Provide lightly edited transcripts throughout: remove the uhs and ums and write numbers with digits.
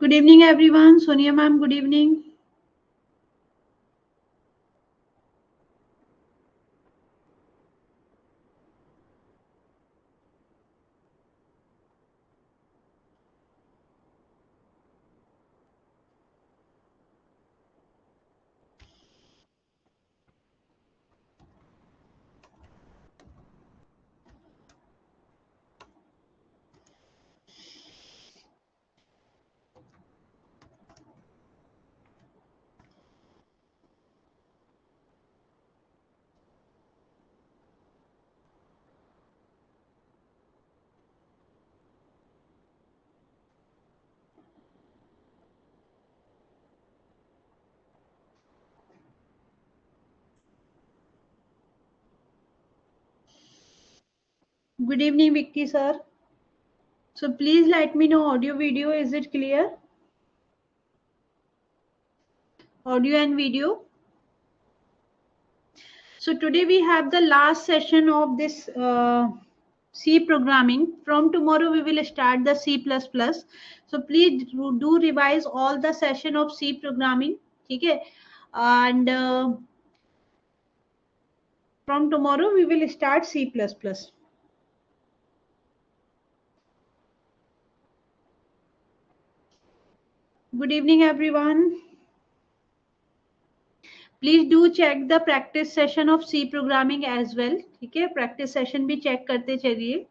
Good evening, everyone. Sonia ma'am, good evening. Good evening, Vicky sir. So please let me know audio video. Is it clear? Audio and video. So today we have the last session of this C programming. From tomorrow we will start the C++. So please do revise all the session of C programming. Okay. And from tomorrow we will start C++. Good evening, everyone. Please do check the practice session of C programming as well. ठीक है, practice session भी check करते चलिए.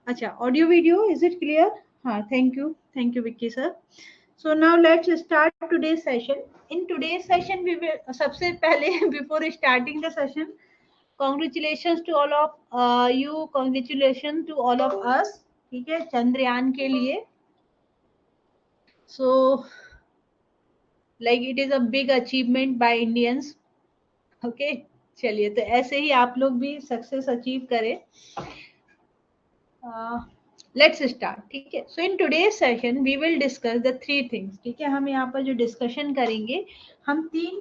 अच्छा, audio video is it clear? हाँ, thank you Vicky sir. So now let's start today session. In today session we will सबसे पहले before starting the session, congratulation to all of you, congratulation to all of us. ठीक है, चंद्रयान के लिए. So like it is a big achievement by Indians. Okay, चलिए, तो ऐसे ही आप लोग भी सक्सेस अचीव करें. Let's start. ठीक है, so in today's session we will discuss the three things. ठीक है, हम यहाँ पर जो डिस्कशन करेंगे, हम तीन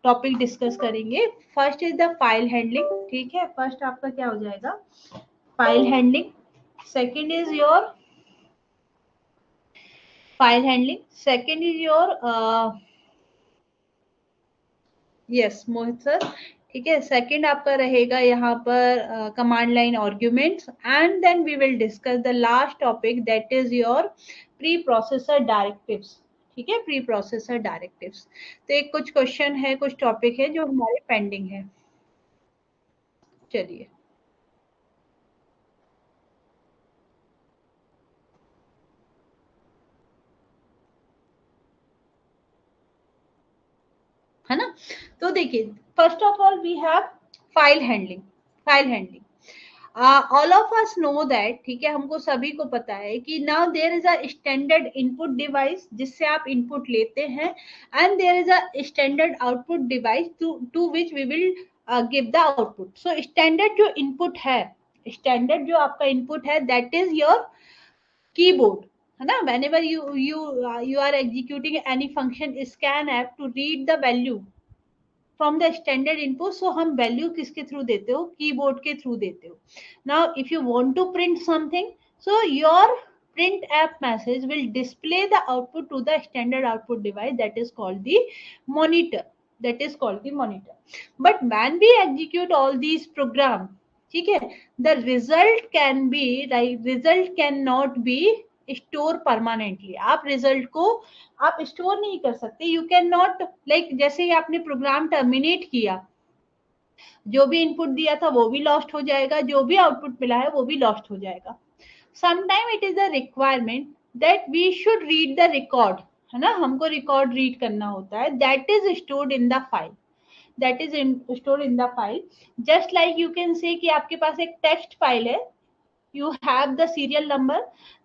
टॉपिक डिस्कस करेंगे. First is the file handling. ठीक है, फर्स्ट आपका क्या हो जाएगा? File handling. Second is your file handling. Second is your yes Mohit sir. ठीक है, सेकंड आपका रहेगा यहाँ पर command line arguments. And then we will discuss the last topic, that is your pre processor directives. ठीक है, प्री प्रोसेसर डायरेक्टिव्स. तो एक कुछ क्वेश्चन है, कुछ टॉपिक है जो हमारे पेंडिंग है. चलिए, है ना. तो देखिए, first of all we have file handling. File handling, all of us know that. ठीक है, हमको सभी को पता है कि now there is a standard input device जिससे आप इनपुट लेते हैं, and there is a standard output device to which we will give the output. So standard जो इनपुट है, स्टैंडर्ड जो आपका इनपुट है, दैट इज योर कीबोर्ड, है ना. whenever you are executing any function scan app to read the value from the standard input. So हम value किसके through देते हो? कीबोर्ड के थ्रू देते हो. Now if you want to print something, so your print app message will display the output to the standard output device, that is called the monitor. That is called the monitor. But when we execute all these program, ठीक है, the result can be, like result cannot be store permanently. आप result को आप store नहीं कर सकते. You can not, like जैसे ही आपने प्रोग्राम टर्मिनेट किया, जो भी इनपुट दिया था वो भी लॉस्ट हो जाएगा, जो भी आउटपुट मिला है वो भी लॉस्ट हो जाएगा. Sometime it is the requirement that we should read the record, है ना. हमको रिकॉर्ड रीड करना होता है, that is stored in the file. That is stored in the file. Just like you can say कि आपके पास एक टेक्स्ट फाइल है. You have the serial number,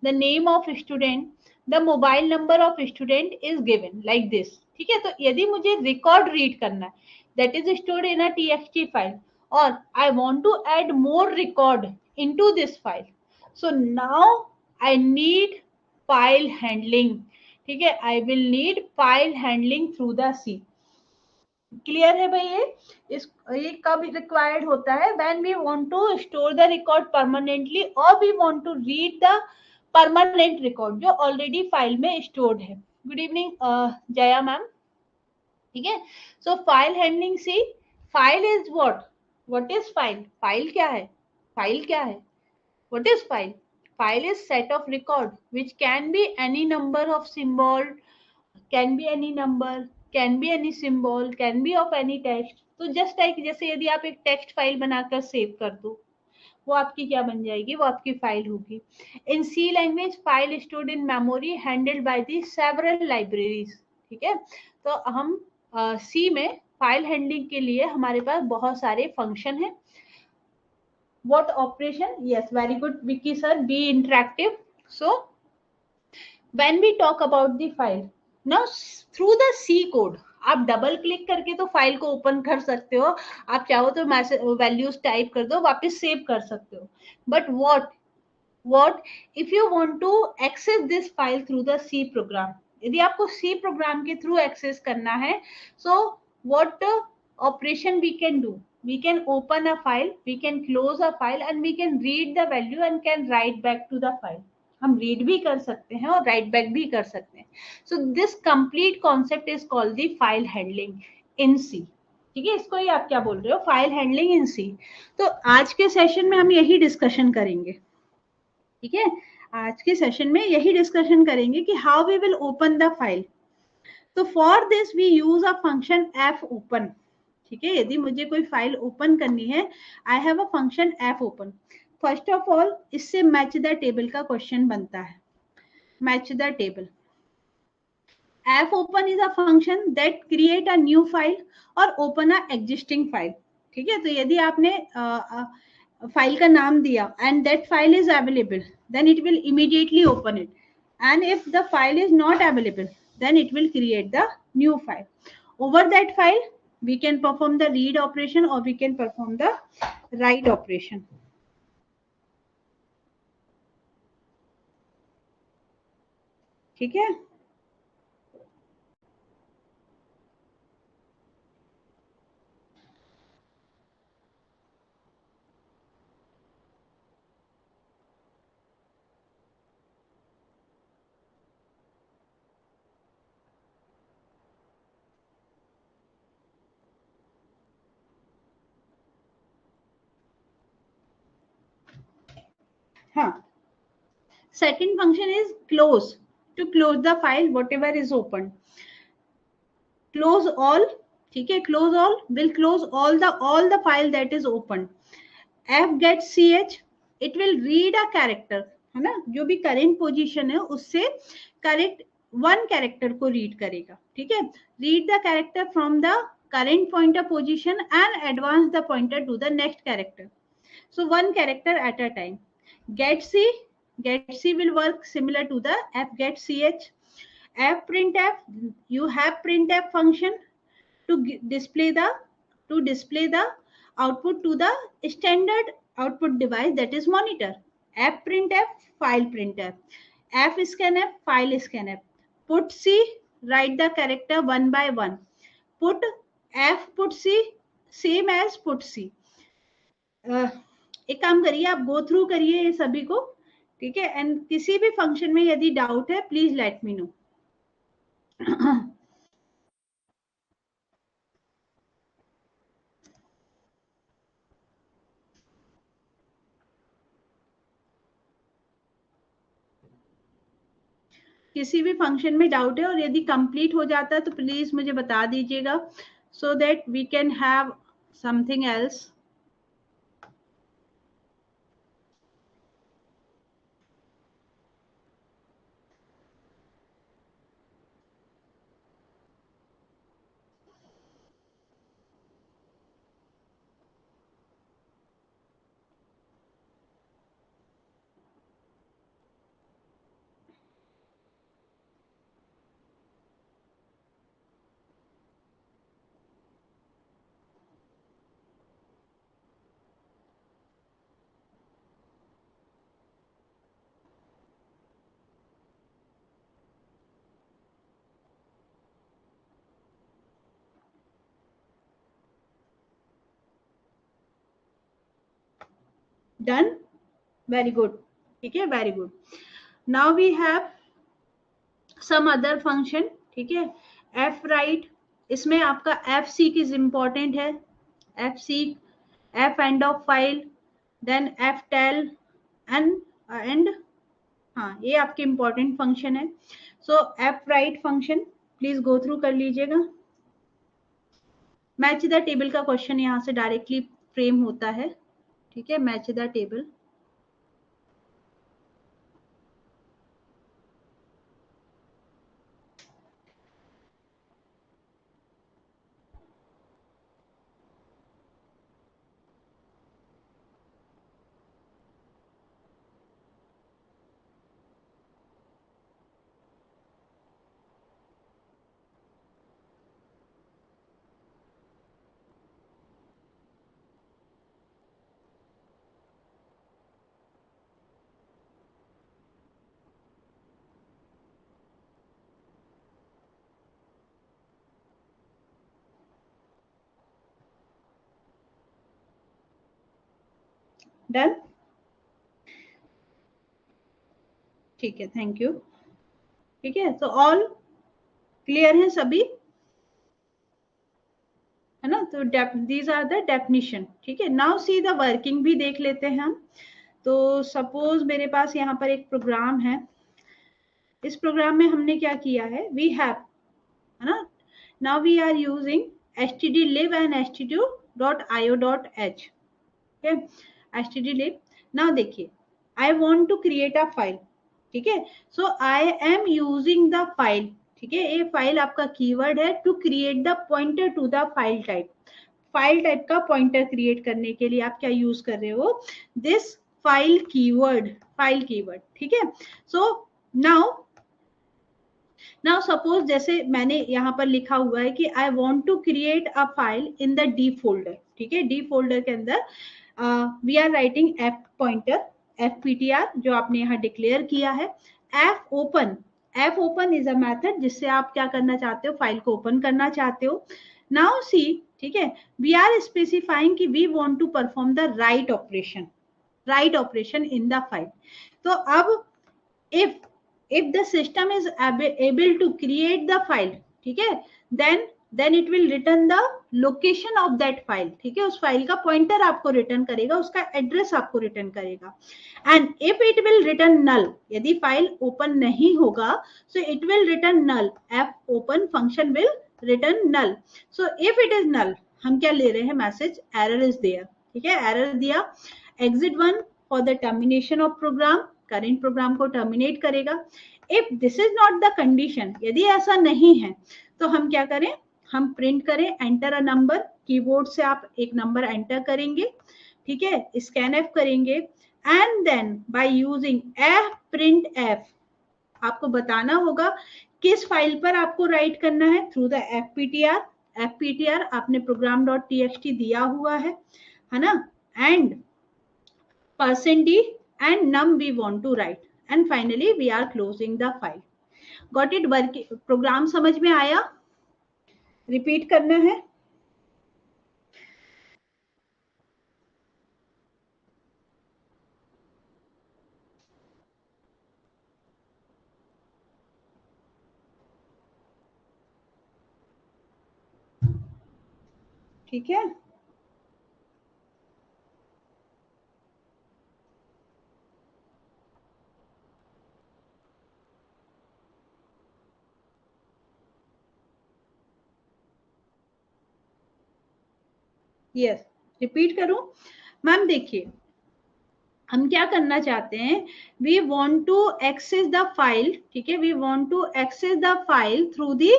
the name of student, the mobile number of student is given like this. ठीक है, तो यदि मुझे रिकॉर्ड रीड करना है, that is stored in a txt file, or I want to add more record into this file, so now I need file handling. ठीक है, I will need file handling through the C. Clear है भाई? ये कब required होता है? When we want to store the record permanently, और we want to read the permanent record जो ऑलरेडी फाइल में स्टोर्ड है। गुड इवनिंग जया मैम, ठीक है। So file handling C, file is what is file, file क्या है, file क्या है, what is file, file is set of record which can be any number of symbol, can be any number, can be any symbol, can be of any text. तो just like जैसे यदि आप एक text file बनाकर save कर दो, वो आपकी क्या बन जाएगी, वो आपकी फाइल होगी। In C language file stored in memory handled by the several libraries, ठीक है। तो हम सी में फाइल हैंडलिंग के लिए हमारे पास बहुत सारे फंक्शन है। What operation, yes very good Vicky sir, be interactive. So when we talk about the file, now through the C code आप डबल क्लिक करके तो फाइल को ओपन कर सकते हो, आप चाहो तो मैसेज वैल्यूज टाइप कर दो, वापस सेव कर सकते हो। But what if you want to access this file through the C program, यदि आपको C program के थ्रू एक्सेस करना है, so what operation we can do, we can open a file, we can close a file and we can read the value and can write back to the file। हम read भी कर सकते हैं और right back भी कर सकते हैं। So this complete concept is called the file handling in C, ठीक है। इसको ही आप क्या बोल रहे हो, फाइल हैंडलिंग इन सी। तो आज के सेशन में हम यही डिस्कशन करेंगे, ठीक है। आज के सेशन में यही डिस्कशन करेंगे कि how we will open the file. तो for this we use a function F open, ठीक है। यदि मुझे कोई फाइल ओपन करनी है, I have a function F open. First of all इससे मैच द टेबल का क्वेश्चन बनता है, match the table. F open is a function that create a new file और ओपन अ एग्जिस्टिंग फाइल, ठीक है। तो यदि आपने फाइल का नाम दिया and that file is available, then it will immediately open it, and if the file is not available, then it will create the new file. Over that file we can perform the read operation or we can perform the write operation, ठीक है। हाँ, second function is close, to close the file whatever is open। close all, ठीक है, close all will close all the file that is open। f get ch, it will read a character, है ना, जो भी current position है उससे correct one character को read करेगा, ठीक है। Read the character from the current pointer position and advance the pointer to the next character, so one character at a time। get c will work similar to the f get ch। f printf, you have printf function to display the output to the standard output device, that is monitor। f printf, file printer, f scanf, file scanf। put c, write the character one by one। put f put c, same as put c। एक काम करिए, आप go through करिए ये सभी को, ठीक है। एंड किसी भी फंक्शन में यदि डाउट है प्लीज लेट मी नो। किसी भी फंक्शन में डाउट है और यदि कंप्लीट हो जाता है तो प्लीज मुझे बता दीजिएगा, so that we can have something else. Done, very good, ठीक है, very good. Now we have some other function, ठीक है। एफ राइट, इसमें आपका एफ सीक इज इंपॉर्टेंट है, F seek, F end of file, then F tell and हाँ, ये आपके इंपॉर्टेंट फंक्शन है। So F write function please go through कर लीजिएगा। मैच द टेबल का क्वेश्चन यहाँ से डायरेक्टली फ्रेम होता है, ठीक है, मैच द टेबल। डन, ठीक है, थैंक यू। ठीक है, तो ऑल क्लियर है सभी, है ना। तो दीज आर द डेफिनेशन, ठीक है। नाउ सी द वर्किंग भी देख लेते हैं हम। तो सपोज मेरे पास यहाँ पर एक प्रोग्राम है, इस प्रोग्राम में हमने क्या किया है, वी हैव, है ना, now we are using stdlib and std.io.h, ठीक है, stdlib। नाउ देखिए, I want to create a file, ठीक है, so I am using the file, ठीक है, ये फाइल आपका कीवर्ड है, to create the pointer to the file type. File type का पॉइंटर क्रिएट करने के लिए आप क्या यूज कर रहे हो, this file keyword, file keyword, ठीक है। सो नाउ सपोज जैसे मैंने यहाँ पर लिखा हुआ है कि I want to create a file in the D folder, ठीक है, डी फोल्डर के अंदर we are writing F pointer, F PTR जो आपने यहाँ डिक्लेयर किया है। F open, F open is a method जिससे आप क्या करना चाहते हो, फाइल को ओपन करना चाहते हो। नाउ सी, ठीक है, वी आर स्पेसिफाइंग कि we want to perform the write operation, write operation in the file. तो अब if the system is able to create the file, ठीक है, then it will return the location of that file, ठीक है, उस file का pointer आपको return करेगा, उसका एड्रेस आपको रिटर्न करेगा। And if it will return null, यदि फाइल ओपन नहीं होगा, so it will return null, F open function will return null. So if it is null, हम क्या ले रहे हैं, मैसेज एरर इज देयर, ठीक है, एरर दिया। Exit 1 for the termination of program, current program को टर्मिनेट करेगा। If this is not the condition, यदि ऐसा नहीं है, तो हम क्या करें, हम प्रिंट करें एंटर अ नंबर, कीबोर्ड से आप एक नंबर एंटर करेंगे, ठीक है, स्कैन एफ करेंगे, and then by using F print F, आपको बताना होगा किस फाइल पर आपको राइट करना है, through the F PTR. F PTR आपने प्रोग्राम डॉट टीएक्सटी दिया हुआ है ना, and %d and num we want to write, and finally we are closing the file. Got it? Work program समझ में आया, रिपीट करना है। ठीक है, यस, रिपीट करूं मैम। देखिए, हम क्या करना चाहते हैं, we want to access the file, ठीक है, we want to access the file through the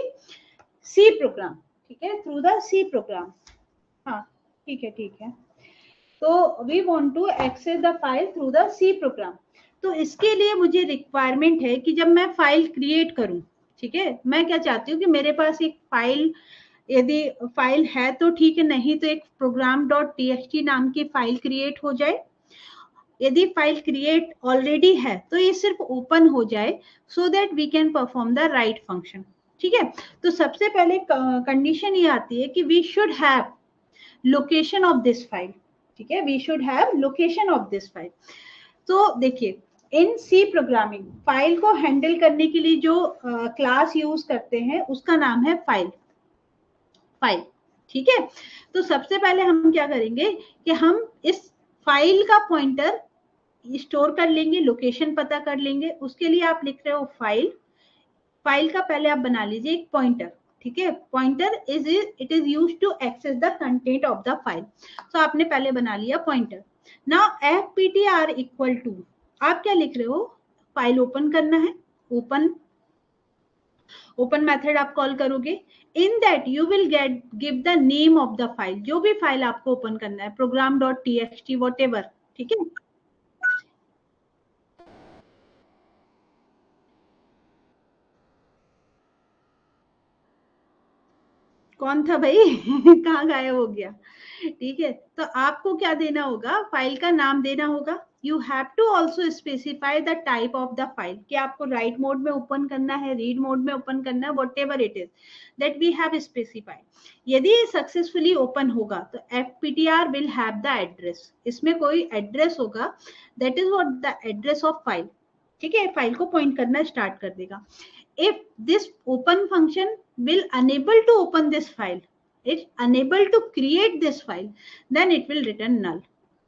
C program, ठीक है, थ्रू द सी प्रोग्राम। हाँ, ठीक है, ठीक है। तो we want to access the file through the C program. तो इसके लिए मुझे रिक्वायरमेंट है कि जब मैं फाइल क्रिएट करूं, ठीक है, मैं क्या चाहती हूँ कि मेरे पास एक फाइल, यदि फाइल है तो ठीक है, नहीं तो एक प्रोग्राम डॉट टीएक्सटी नाम की फाइल क्रिएट हो जाए। यदि फाइल क्रिएट ऑलरेडी है तो ये सिर्फ ओपन हो जाए, so that we can perform the write function, ठीक है। तो सबसे पहले कंडीशन ये आती है कि we should have location of this file, ठीक है, we should have location of this file. तो देखिए, इन सी प्रोग्रामिंग फाइल को हैंडल करने के लिए जो क्लास यूज करते हैं उसका नाम है फाइल। फाइल, ठीक है। तो सबसे पहले हम क्या करेंगे कि हम इस फाइल का पॉइंटर स्टोर कर लेंगे, लोकेशन पता कर लेंगे। उसके लिए आप लिख रहे हो फाइल, फाइल का पहले आप बना लीजिए एक पॉइंटर, ठीक है। Pointer it is use to access the content of the file. तो आपने पहले बना लिया pointer. Now fptr equal to, आप क्या लिख रहे हो, फाइल ओपन करना है, ओपन ओपन मेथड आप कॉल करोगे। In that you will get give the name of the file, जो भी फाइल आपको ओपन करना है, program dot TXT whatever, ठीक है। कौन था भाई कहाँ गायब हो गया, ठीक है। तो आपको क्या देना होगा, फाइल का नाम देना होगा। You have to also specify the type of the file, कि आपको राइट मोड में ओपन करना है, रीड मोड में ओपन करना है, whatever it is that we have specified. यदि ये सक्सेसफुली ओपन होगा तो FPTR will have the address, इसमें कोई एड्रेस होगा, that is what the address of file, ठीक है। फाइल को पॉइंट करना स्टार्ट कर देगा। if this open function will unable to open this file, it's unable to create this file, then it will return null,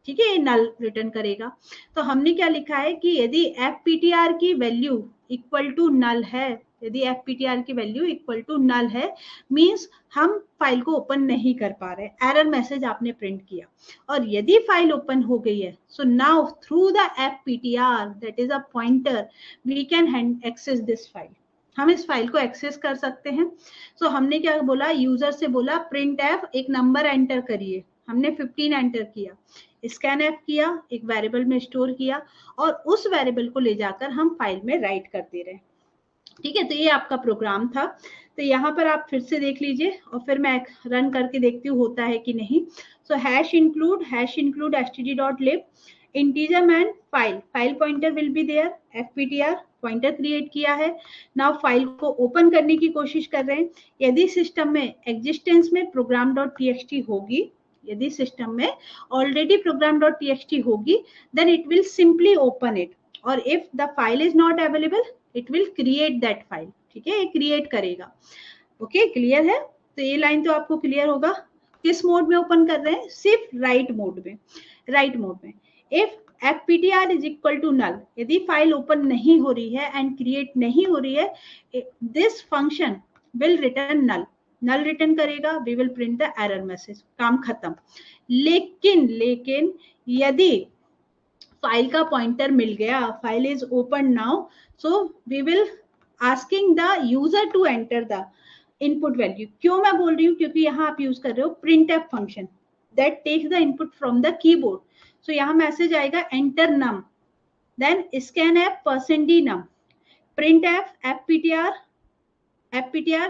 ठीक है। ये null return करेगा। तो हमने क्या लिखा है कि यदि fptr की वैल्यू इक्वल टू नल है, यदि fptr की वैल्यू इक्वल टू नल है, मींस हम फाइल को ओपन नहीं कर पा रहे, एरर मैसेज आपने प्रिंट किया। और यदि फाइल ओपन हो गई है, so now through the fptr that is a pointer we can access this file, हम इस फाइल को एक्सेस कर सकते हैं। सो हमने क्या बोला, यूजर से बोला प्रिंट एफ एक नंबर एंटर करिए, हमने 15 एंटर किया, स्कैन एफ किया, एक वेरिएबल में स्टोर किया, और उस वेरिएबल को ले जाकर हम फाइल में राइट करते रहे, ठीक है। तो ये आपका प्रोग्राम था। तो यहाँ पर आप फिर से देख लीजिए और फिर मैं रन करके देखती हूँ होता है कि नहीं। So hash include std.lib integer man file pointer will be there, fptr pointer create किया है। नाउ फाइल को ओपन करने की कोशिश कर रहे हैं। यदि सिस्टम में एग्जिस्टेंस में प्रोग्राम डॉट टीएक्सटी होगी, यदि सिस्टम में ऑलरेडी प्रोग्राम डॉट टीएक्सटी होगी, then it will simply open it, और if the file is not available it will create that file, ठीक है। ये क्रिएट करेगा। ओके, क्लियर है। तो ये लाइन तो आपको क्लियर होगा। किस मोड में ओपन कर रहे हैं, सिर्फ राइट मोड में, राइट मोड में। If fptr is equal to null, यदि फाइल ओपन नहीं हो रही है एंड क्रिएट नहीं हो रही है, this function will return null, null return करेगा, we will print the error message, काम खत्म। लेकिन यदि फाइल का पॉइंटर मिल गया, file is open now, so we will asking the user to enter the input value. क्यों मैं बोल रही हूँ, क्योंकि यहाँ आप यूज कर रहे हो print F function that takes the input from the keyboard. So यहाँ मैसेज आएगा enter num, then scan F %d num, print F fptr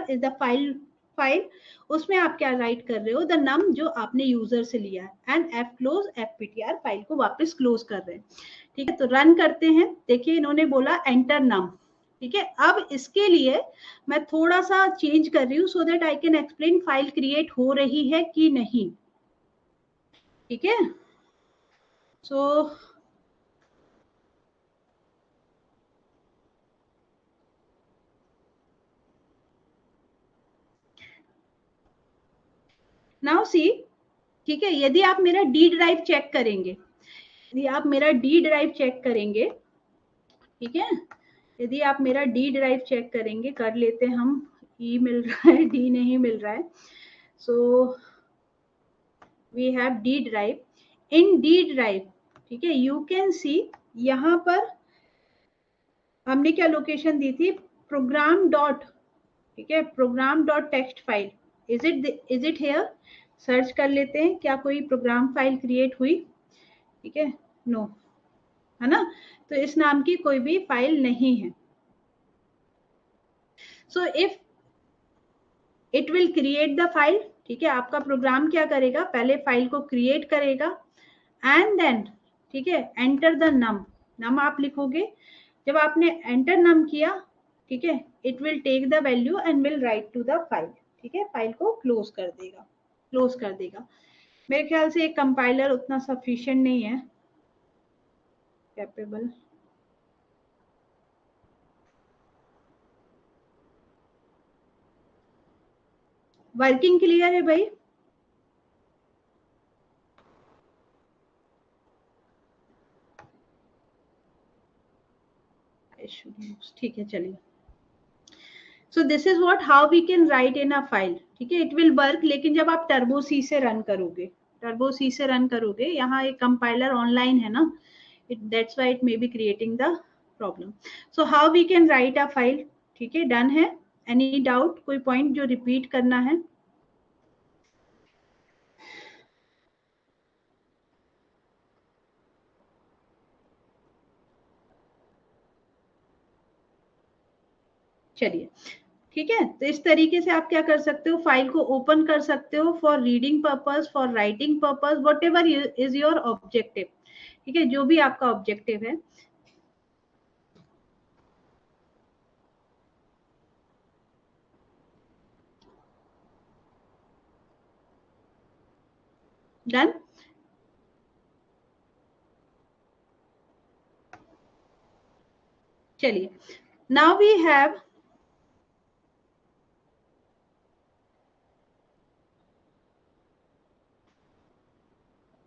is the file, उसमें आप क्या राइट कर रहे हो, द नम जो आपने यूजर से लिया है, and F close fptr file को वापस क्लोज कर रहे हैं, ठीक है। तो रन करते हैं, देखिए इन्होंने बोला एंटर नम, ठीक है। अब इसके लिए मैं थोड़ा सा चेंज कर रही हूँ so that I can explain file create हो रही है कि नहीं, ठीक है। सो नाउ सी, ठीक है। यदि आप मेरा डी ड्राइव चेक करेंगे, यदि आप मेरा डी ड्राइव चेक करेंगे, ठीक है, यदि आप मेरा डी ड्राइव चेक करेंगे, कर लेते हैं हम, ई मिल रहा है, डी नहीं मिल रहा है। So we have D drive, in D drive, ठीक है, यू कैन सी यहाँ पर हमने क्या लोकेशन दी थी, प्रोग्राम डॉट, ठीक है, program dot text file, is it here, search कर लेते हैं क्या कोई प्रोग्राम फाइल क्रिएट हुई, ठीक है, नो, है ना। तो इस नाम की कोई भी फाइल नहीं है। सो if it will create the file, ठीक है, आपका प्रोग्राम क्या करेगा, पहले फाइल को क्रिएट करेगा एंड देन, ठीक है, एंटर द नम, नम आप लिखोगे। जब आपने एंटर नम किया, ठीक है, it will take the value and will write to the file, ठीक है, फाइल को क्लोज कर देगा, क्लोज कर देगा। मेरे ख्याल से एक कंपाइलर उतना सफिशिएंट नहीं है कैपेबल। वर्किंग क्लियर है भाई? ठीक है, चलिए। So this is what how we can write in a file, ठीक है। इट विल वर्क, लेकिन जब आप टर्बो सी से रन करोगे, टर्बो सी से रन करोगे, यहाँ एक कंपाइलर ऑनलाइन है ना, that's why it may be creating the problem. So how we can write a file, ठीक है, डन है। एनी डाउट, कोई पॉइंट जो रिपीट करना है? चलिए, ठीक है। तो इस तरीके से आप क्या कर सकते हो, फाइल को ओपन कर सकते हो for reading purpose, for writing purpose, whatever is your objective, ठीक है, जो भी आपका ऑब्जेक्टिव है। डन। चलिए, now we have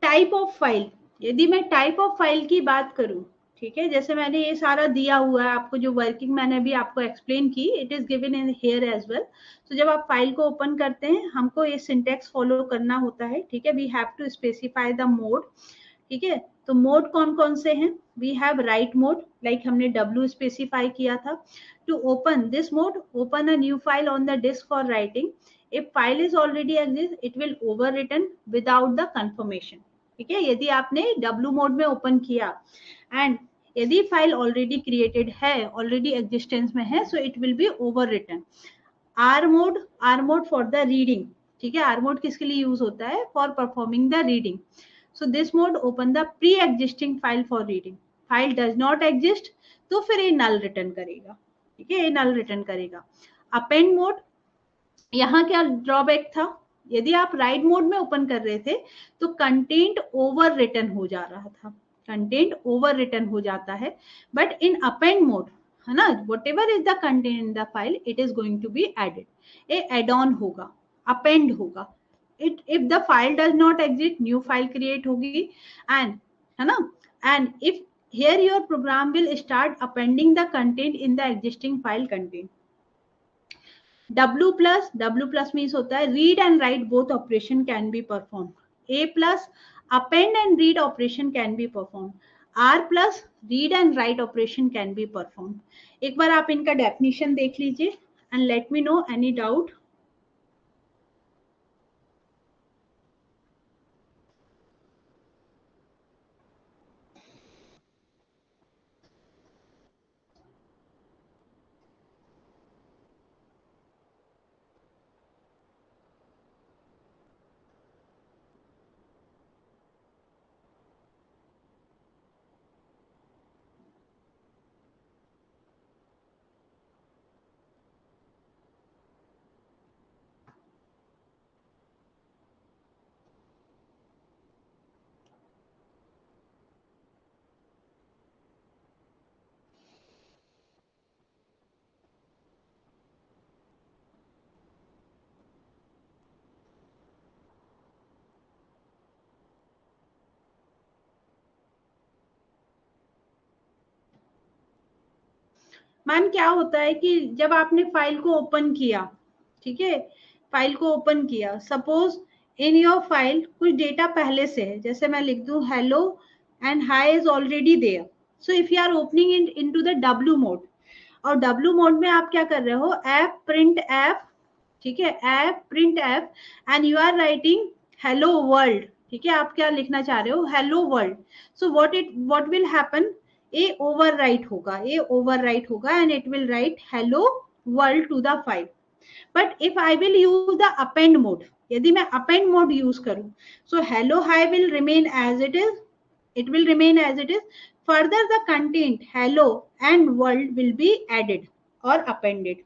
type of file. यदि मैं टाइप ऑफ फाइल की बात करूं, ठीक है, जैसे मैंने ये सारा दिया हुआ है आपको, जो वर्किंग मैंने अभी आपको एक्सप्लेन की, it is given in here as well. तो जब आप फाइल को ओपन करते हैं, हमको ये सिंटेक्स फॉलो करना होता है, ठीक है। We have to specify the mode, ठीक है। तो मोड कौन कौन से हैं? We have write mode, like हमने W स्पेसिफाई किया था। To open this mode, open a new file on the disk for writing. If file is already exist, it will overwritten without the confirmation, ठीक है। यदि आपने W mode में ओपन किया एंड यदि फाइल ऑलरेडी क्रिएटेड है, already existence में है, so it will be overwritten. R mode for the reading, ठीक है। आर मोड किसके लिए यूज होता है? For performing the reading. So this mode open the pre existing file for reading. File does not exist, तो फिर ये null return करेगा, ठीक है, ये नल रिटर्न करेगा। अपेंड मोड, यहाँ क्या ड्रॉबैक था? यदि आप राइट मोड में ओपन कर रहे थे, तो कंटेंट ओवर रिटर्न हो जा रहा था, कंटेंट ओवर रिटर्न हो जाता है। बट इन अपेंड मोड, है ना, whatever is the content in the file, it is going to be added, a add on होगा, अपेंड होगा। It if the file does not exist, new file create होगी, and, है ना, and if here your program will start appending the content in the existing file content. W plus means होता है read and write both operation can be performed. A plus append and read operation can be performed. R plus read and write operation can be performed. एक बार आप इनका definition देख लीजिए and let me know any doubt. Ma'am क्या होता है कि जब आपने फाइल को ओपन किया, ठीक है, फाइल को ओपन किया, सपोज इन योर फाइल कुछ डेटा पहले से है, जैसे मैं लिख दूं hello and hi is already there. So if you are opening into the W mode, और W मोड में आप क्या कर रहे हो, ऐप प्रिंट ऐप, ठीक है, app print app, and you are writing hello world, ठीक है, आप क्या लिखना चाह रहे हो, hello world. So what will happen, a overwrite होगा, ए ओवरराइट होगा, and it will write hello world to the file. But if I will use the append mode, यदि मैं अपेंड मोड यूज करूं, so hello hi will remain as it is, it will remain as it is. Further the content hello and world will be added or appended,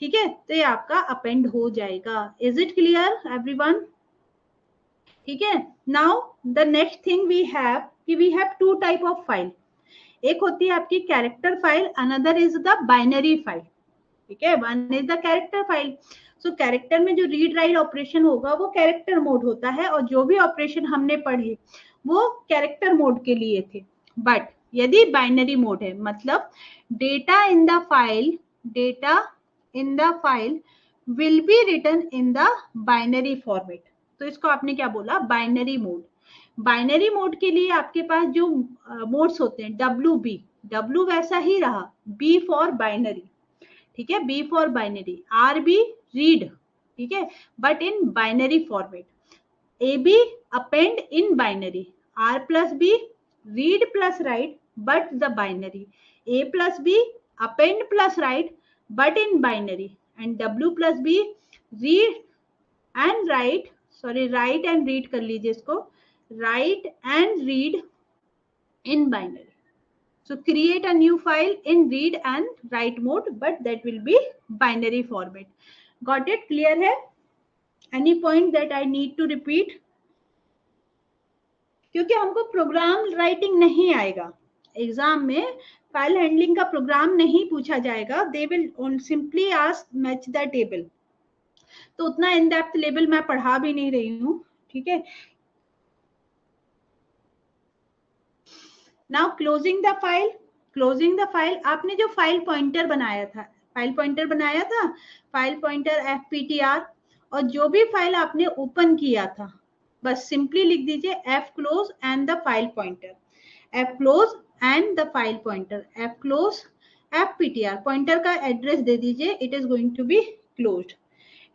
ठीक है। तो ये आपका append हो जाएगा। Is it clear everyone? ठीक है। Now the next thing we have कि we have two type of file. एक होती है आपकी character file, another is the binary file, ठीक है, one is the character file. So character में जो रीड राइट ऑपरेशन होगा वो कैरेक्टर मोड होता है, और जो भी ऑपरेशन हमने पढ़े वो कैरेक्टर मोड के लिए थे। बट यदि बाइनरी मोड है, मतलब data in the file, data in the file will be written in the binary format. तो इसको आपने क्या बोला, बाइनरी मोड। बाइनरी मोड के लिए आपके पास जो मोड्स होते हैं, डब्ल्यू बी, डब्ल्यू वैसा ही रहा, बी फॉर बाइनरी, ठीक है, B for binary, R B read, ठीक है, but in binary format, A B append in binary, R plus B read plus write but the binary, A plus B append plus write but in binary, and W plus B read and write, sorry write and read कर लीजिए इसको, write and read in binary. So create a new file in read and write mode, but that will be binary format. Got it? Clear है? Any point that I need to repeat? क्योंकि हमको programme writing नहीं आएगा exam में, file handling का programme नहीं पूछा जाएगा, they will simply ask match the table. तो उतना इन डेप्थ लेवल मैं पढ़ा भी नहीं रही हूँ, ठीक है। Now closing the file, closing the file, आपने जो फाइल पॉइंटर बनाया था, फाइल पॉइंटर बनाया था, फाइल पॉइंटर fptr, और जो भी फाइल आपने ओपन किया था, बस सिंपली लिख दीजिए f close and the file pointer, f close and the file pointer, f close fptr, pointer का एड्रेस दे दीजिए, it is going to be closed,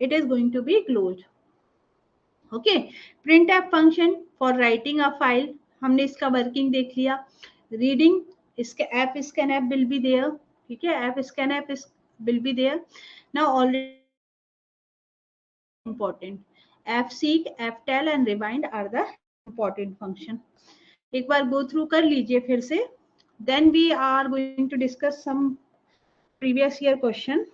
it is going to be closed। Okay, print F function for writing a file, हमने इसका working देख लिया। Reading, इसके F scan F will be there, ठीक है, F scan F will be there. Now already important, F seek, F tell and rewind are the important function। एक बार गो through कर लीजिए फिर से, then we are going to discuss some previous year question.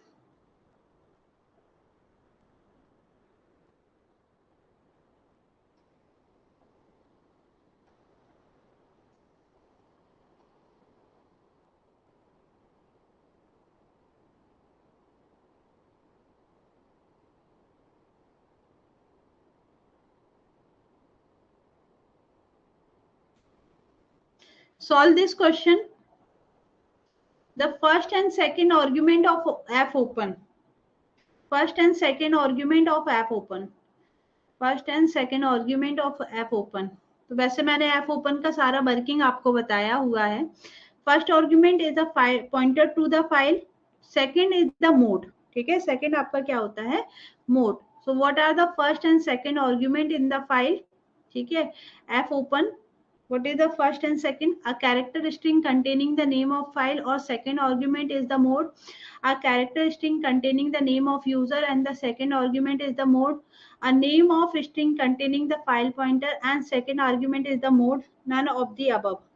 Solve this question. The first and second argument of f open, first and second argument of f open, first and second argument of f open। तो वैसे मैंने f open का सारा working आपको बताया हुआ है। First argument is the pointer to the file, second is the mode, ठीक है, सेकंड आपका क्या होता है, mode. So what are the first and second argument in the file, ठीक है, f open, what is the first and second, a character string containing the name of file, or second argument is the mode, a character string containing the name of user and the second argument is the mode, a name of string containing the file pointer and second argument is the mode, none of the above।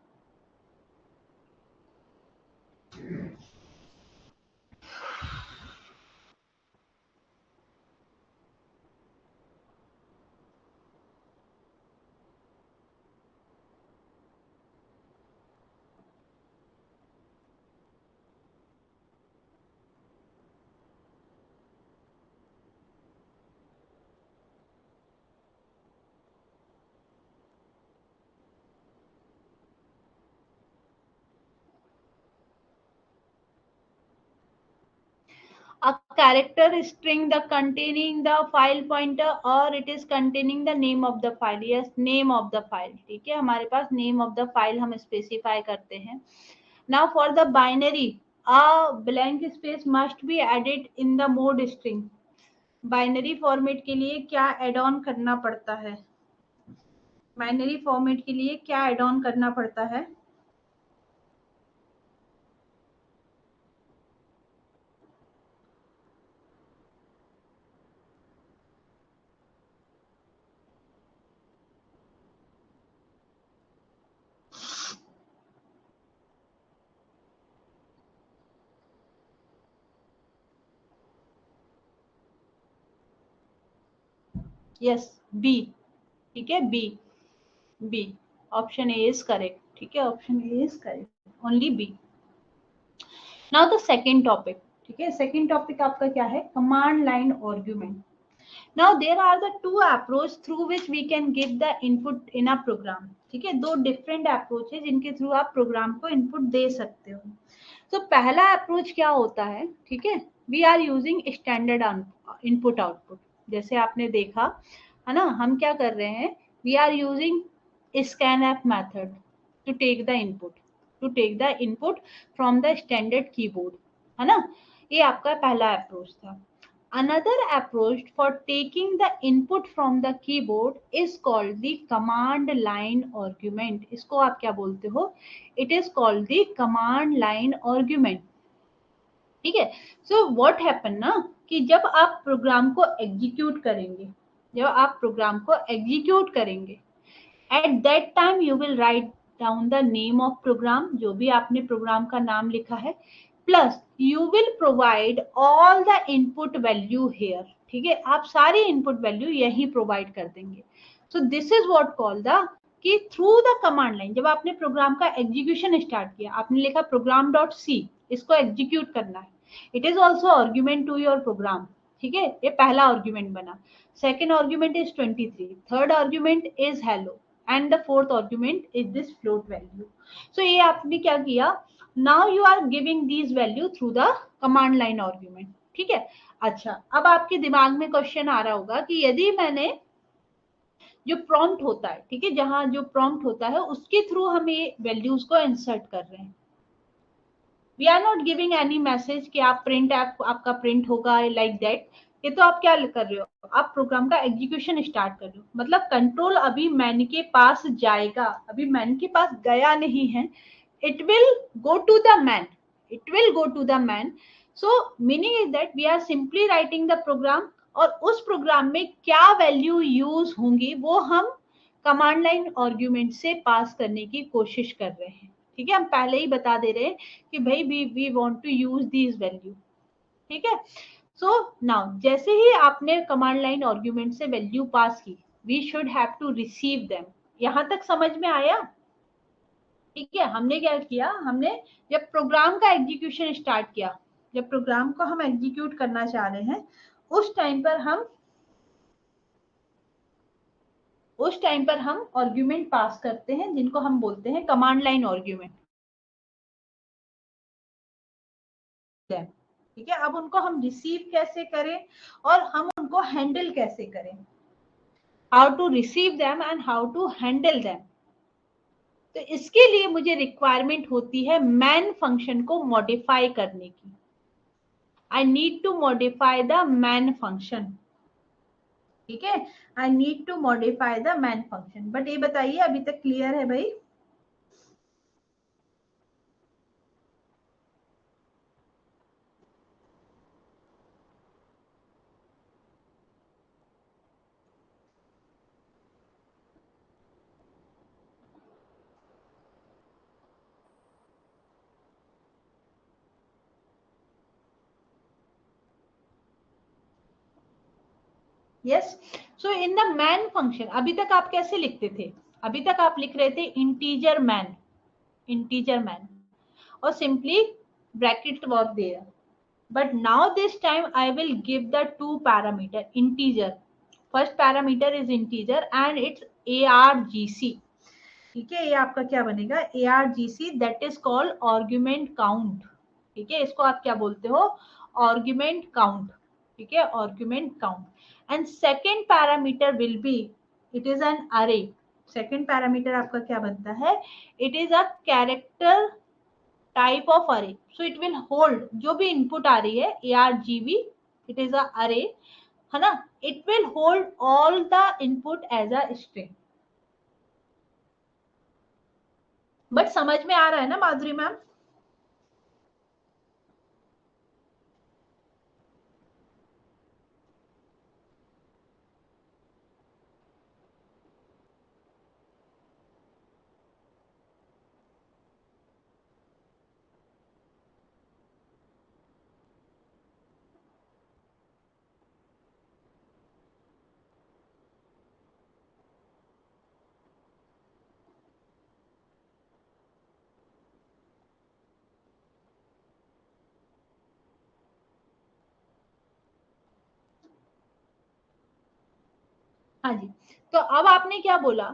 A character string the containing the file pointer or it is containing the name of the file, yes, name of the file, ठीक है, हमारे पास name of the file हम specify करते हैं। Now for the binary, a blank space must be added in the mode string। Binary format के लिए क्या add on करना पड़ता है, बाइनरी फॉर्मेट के लिए क्या एड ऑन करना पड़ता है, यस बी, ठीक है, B, B, option A is correct, ठीक है, option A is correct, only B. Now the second topic, ठीक है, सेकेंड टॉपिक आपका क्या है, command line argument. Now there are the two approach through which we can give the input in a program. ठीक है, दो different approach है जिनके थ्रू आप प्रोग्राम को इनपुट दे सकते हो. तो पहला अप्रोच क्या होता है, ठीक है, we are using standard input output. जैसे आपने देखा है ना, हम क्या कर रहे हैं, we are using scanf method to take the input from the standard keyboard, है ना. ये आपका पहला अप्रोच था. Another approach for taking the input from the keyboard is called the command line argument. इसको आप क्या बोलते हो, it is called the command line argument. ठीक है. सो व्हाट हैपन ना, कि जब आप प्रोग्राम को एग्जीक्यूट करेंगे, at that time you will write down the name of program, जो भी आपने प्रोग्राम का नाम लिखा है, plus you will provide all the input value here. ठीक है, आप सारी इनपुट वैल्यू यही प्रोवाइड कर देंगे. सो this is what call the, कि थ्रू द कमांड लाइन, जब आपने प्रोग्राम का एग्जीक्यूशन स्टार्ट किया, आपने लिखा प्रोग्राम डॉट सी, इसको एग्जीक्यूट करना है. It is also argument to your program. ठीक है, ये पहला आर्ग्यूमेंट बना. Second argument is 23, third argument is hello, and the fourth argument is this float value. So ये आपने क्या किया, now you are giving these value through the command line argument. ठीक है. अच्छा, अब आपके दिमाग में क्वेश्चन आ रहा होगा कि यदि मैंने जो प्रॉम्प्ट होता है, ठीक है, जहां जो प्रॉम्प्ट होता है उसके थ्रू हम ये वैल्यूज को इंसर्ट कर रहे हैं, we are not giving any message कि आप प्रिंट आपका प्रिंट होगा लाइक दैट. ये तो आप क्या कर रहे हो, आप प्रोग्राम का एग्जीक्यूशन स्टार्ट कर रहे हो, मतलब कंट्रोल अभी मैन के पास जाएगा, अभी मैन के पास गया नहीं है. It will go to the main, so meaning is that we are simply writing the program, और उस प्रोग्राम में क्या वैल्यू यूज होंगी वो हम कमांड लाइन आर्ग्यूमेंट से पास करने की कोशिश कर रहे हैं. ठीक है, हम पहले ही बता दे रहे हैं कि भाई we want to use these value. ठीक है. सो नाउ जैसे ही आपने कमांड लाइन आर्ग्यूमेंट से वैल्यू पास की, we should have to receive them. यहां तक समझ में आया. ठीक है, हमने क्या किया, हमने जब प्रोग्राम का एग्जीक्यूशन स्टार्ट किया, जब प्रोग्राम को हम एग्जीक्यूट करना चाह रहे हैं, उस टाइम पर हम आर्ग्यूमेंट पास करते हैं जिनको हम बोलते हैं कमांड लाइन आर्ग्यूमेंट. ठीक है, अब उनको हम रिसीव कैसे करें और हम उनको हैंडल कैसे करें, how to receive them and how to handle them. तो इसके लिए मुझे रिक्वायरमेंट होती है मैन फंक्शन को मॉडिफाई करने की. I need to modify the main function. ठीक है, I need to modify the main function. But ये बताइए, अभी तक क्लियर है भाई? Yes. So in the main function, अभी तक आप कैसे लिखते थे, अभी तक आप लिख रहे थे इंटीजर मैन और simply bracket work there. But now this time I will give the two parameter integer. First parameter is integer and it's argc. ठीक है, ये आपका क्या बनेगा, argc, that is called argument count. ठीक है, इसको आप क्या बोलते हो, argument count. ठीक है, argument count. And second parameter will be, it is an array. second parameter आपका क्या बनता है, it is a character type of array. So it will hold, जो भी इनपुट आ रही है argv, इट इज अ अरे, है ना. It will hold all the input as a string. But समझ में आ रहा है ना माधुरी मैम? हाँ जी, तो अब आपने क्या बोला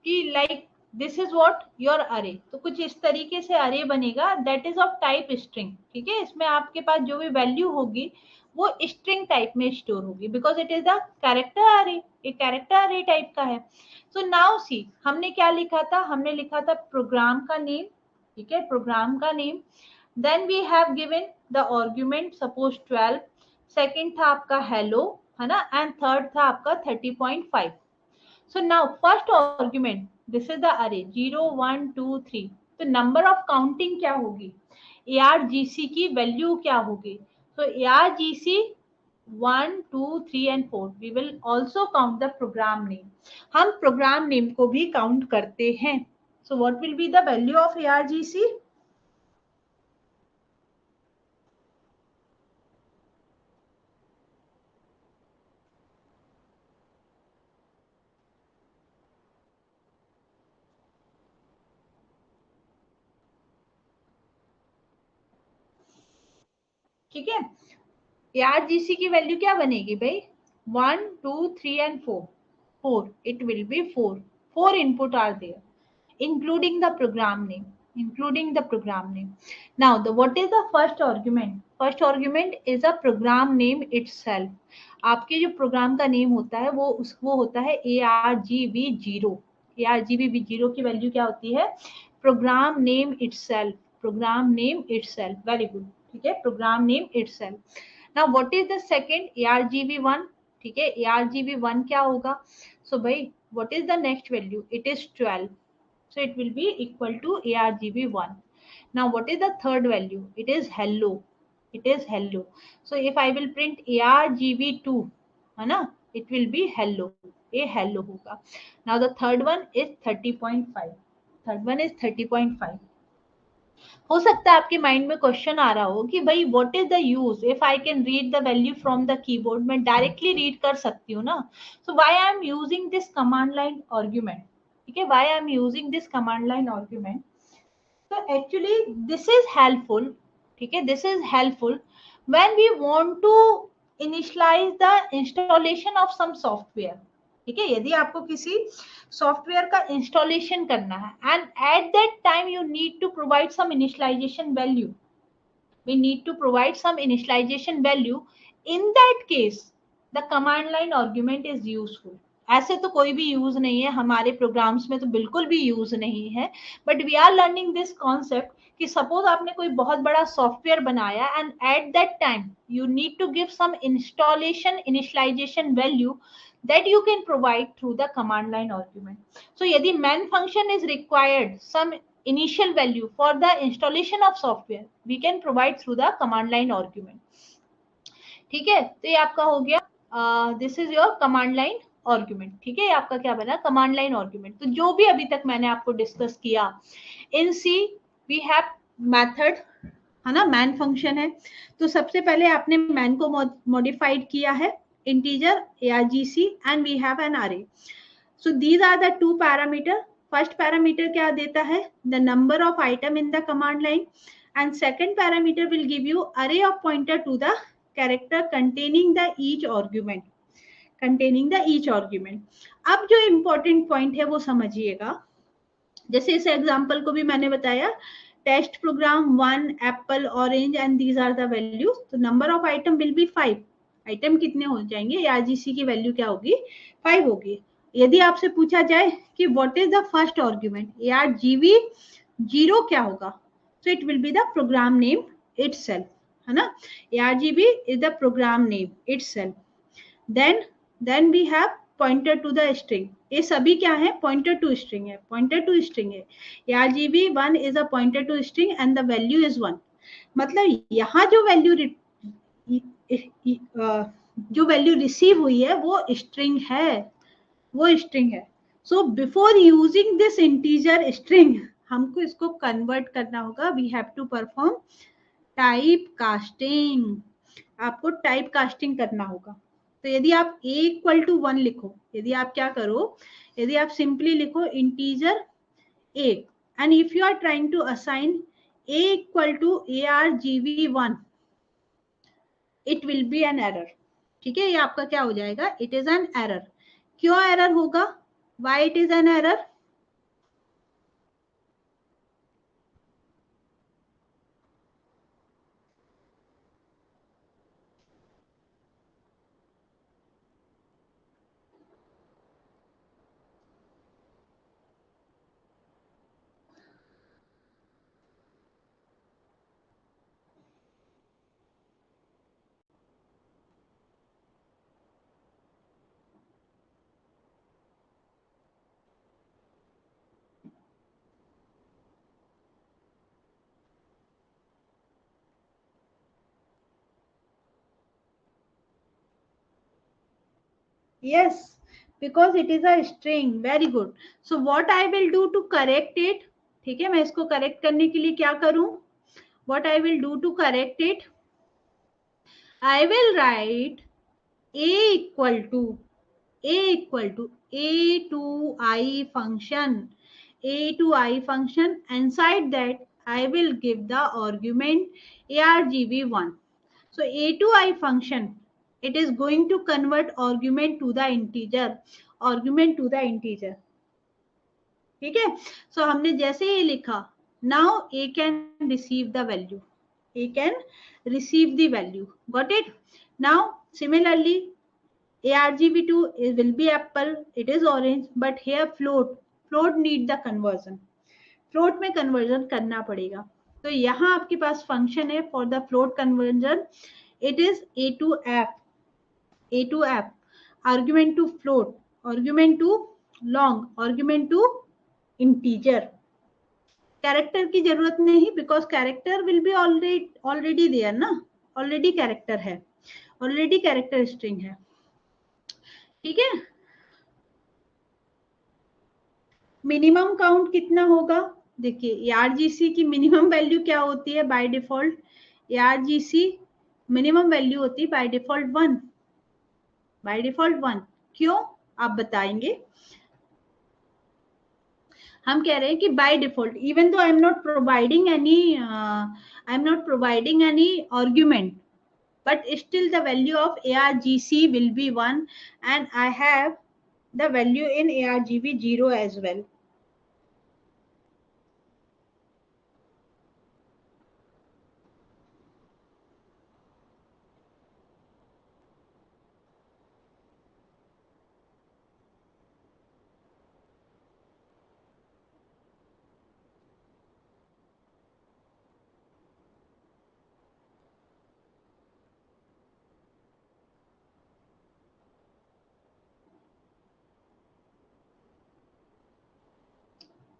कि like this is what your अरे, तो कुछ इस तरीके से अरे बनेगा that is of type string. ठीक है, इसमें आपके पास जो भी वैल्यू होगी वो स्ट्रिंग टाइप में स्टोर होगी because it is a character अरे, एक कैरेक्टर अरे टाइप का है। सो नाउ सी हमने क्या लिखा था, हमने लिखा था प्रोग्राम का नेम। ठीक है, प्रोग्राम का name, then we have given the argument suppose 12, second था आपका हेलो, है ना, एंड थर्ड था आपका 30.5। so now first argument, this is the array 0 1 2 3, तो number of counting क्या होगी, argc की वैल्यू क्या होगी, so argc 1 2 3 and 4, we will also count the program name, हम program name को भी count करते हैं। so what will be the value of argc? ठीक है, argc की वैल्यू क्या बनेगी भाई, 1 2 3 and 4, 4, it will be 4, 4 input are there including the program name, including the program name. Now the what is the first argument, first argument is a program name itself, आपके जो programme का name होता है वो होता है argv0, argv0 की value क्या होती है, program name itself, program name itself, very good. ठीक है, program name itself. Now what is the second, argv1। ठीक है, argv1 क्या होगा, सो भाई what is the next value, it is 12, so it will be equal to argv1। now what is the third value, it is hello, it is hello, so if I will print argv2, है ना, it will be hello, a hello होगा। now the third one is 30.5, third one is 30.5। हो सकता है आपके mind में question आ रहा हो कि भाई what is the use if I can read the value from the keyboard, मैं डायरेक्टली रीड कर सकती हूँ ना, so why I am using this command line argument. ठीक है, why I am using this command line argument, so actually this is helpful। ठीक है, this is helpful when we want to initialize the installation of some software। ठीक है, यदि आपको किसी software का इंस्टॉलेशन करना है and at that time you need to provide some initialization value, we need to provide some initialization value, in that case the command line argument is useful। ऐसे तो कोई भी यूज नहीं है हमारे प्रोग्राम्स में, तो बिल्कुल भी यूज नहीं है, but we are learning this concept कि सपोज आपने कोई बहुत बड़ा सॉफ्टवेयर बनाया and at that time you need to give some installation initialization value that you can provide through the command line argument। so यदि main function is required some initial value for the installation of software, we can provide through the command line argument। ठीक है, तो ये आपका हो गया, this is your command line argument. ठीक है, ये आपका क्या बना, कमांड लाइन आर्गुमेंट। तो जो भी अभी तक मैंने आपको डिस्कस किया, इन सी वी हैव मेथड, है ना, मैन फंक्शन है, तो सबसे पहले आपने मैन को मॉडिफाइड किया है, integer argc and we have an array। so these are the two parameter। first parameter क्या देता है, the number of item in the command line, and second parameter will give you array of pointer to the character containing the each argument, containing the each argument। अब जो important point है वो समझिएगा, जैसे इस एग्जांपल को भी मैंने बताया, test program 1 apple orange and these are the values, तो number of item will be 5, item कितने हो जाएंगे, argc की वैल्यू क्या होगी, 5 होगी। यदि आपसे पूछा जाए कि what is the first argument, argv0 क्या होगा, so it will be the program name itself, है ना, argv is the program name itself. Then we have pointer to the string, ये सभी क्या है, पॉइंटर टू स्ट्रिंग है, पॉइंटर टू स्ट्रिंग है, argv1 is a pointer to string and the value is 1। मतलब यहाँ जो वैल्यू रिसीव हुई है वो स्ट्रिंग है, वो स्ट्रिंग है। So before using this integer string हमको इसको कन्वर्ट करना होगा, we have to perform type casting, आपको टाइप कास्टिंग करना होगा। तो यदि आप a इक्वल टू 1 लिखो, यदि आप क्या करो, यदि आप सिंपली लिखो integer a and if you are trying to assign a equal to argv1, it will be an error. ठीक है, ये आपका क्या हो जाएगा, इट इज एन एरर। क्यों एरर होगा? Why it is an error? Yes, because it is a string. Very good. So what I will do to correct it? ठीक है, मैं इसको करेक्ट करने के लिए क्या करूं? What I will do to correct it? I will write a equal to a to I function, a to I function. Inside that I will give the argument argv1. So a to I function, it is going to convert argument to the integer, argument to the integer. ठीक है, सो हमने जैसे ये लिखा, now A can receive the value, A can receive the value, got it? Now similarly argv2 will be apple, it is orange, but here float need the conversion, float में conversion करना पड़ेगा. तो यहाँ आपके पास फंक्शन है for the float conversion, it is a to f argument to float, argument to long, argument to integer. Character की जरूरत नहीं, because character will be already there ना, ऑलरेडी कैरेक्टर है, ऑलरेडी कैरेक्टर स्ट्रिंग है. ठीक है, minimum count कितना होगा? देखिए आरजीसी की मिनिमम वैल्यू क्या होती है by default? RGC minimum value होती है बाय डिफॉल्ट 1, बाय डिफॉल्ट 1. क्यों आप बताएंगे? हम कह रहे हैं कि by default even though I am not providing any argument, but still the value of argc will be 1, and I have the value in argv 0 as well.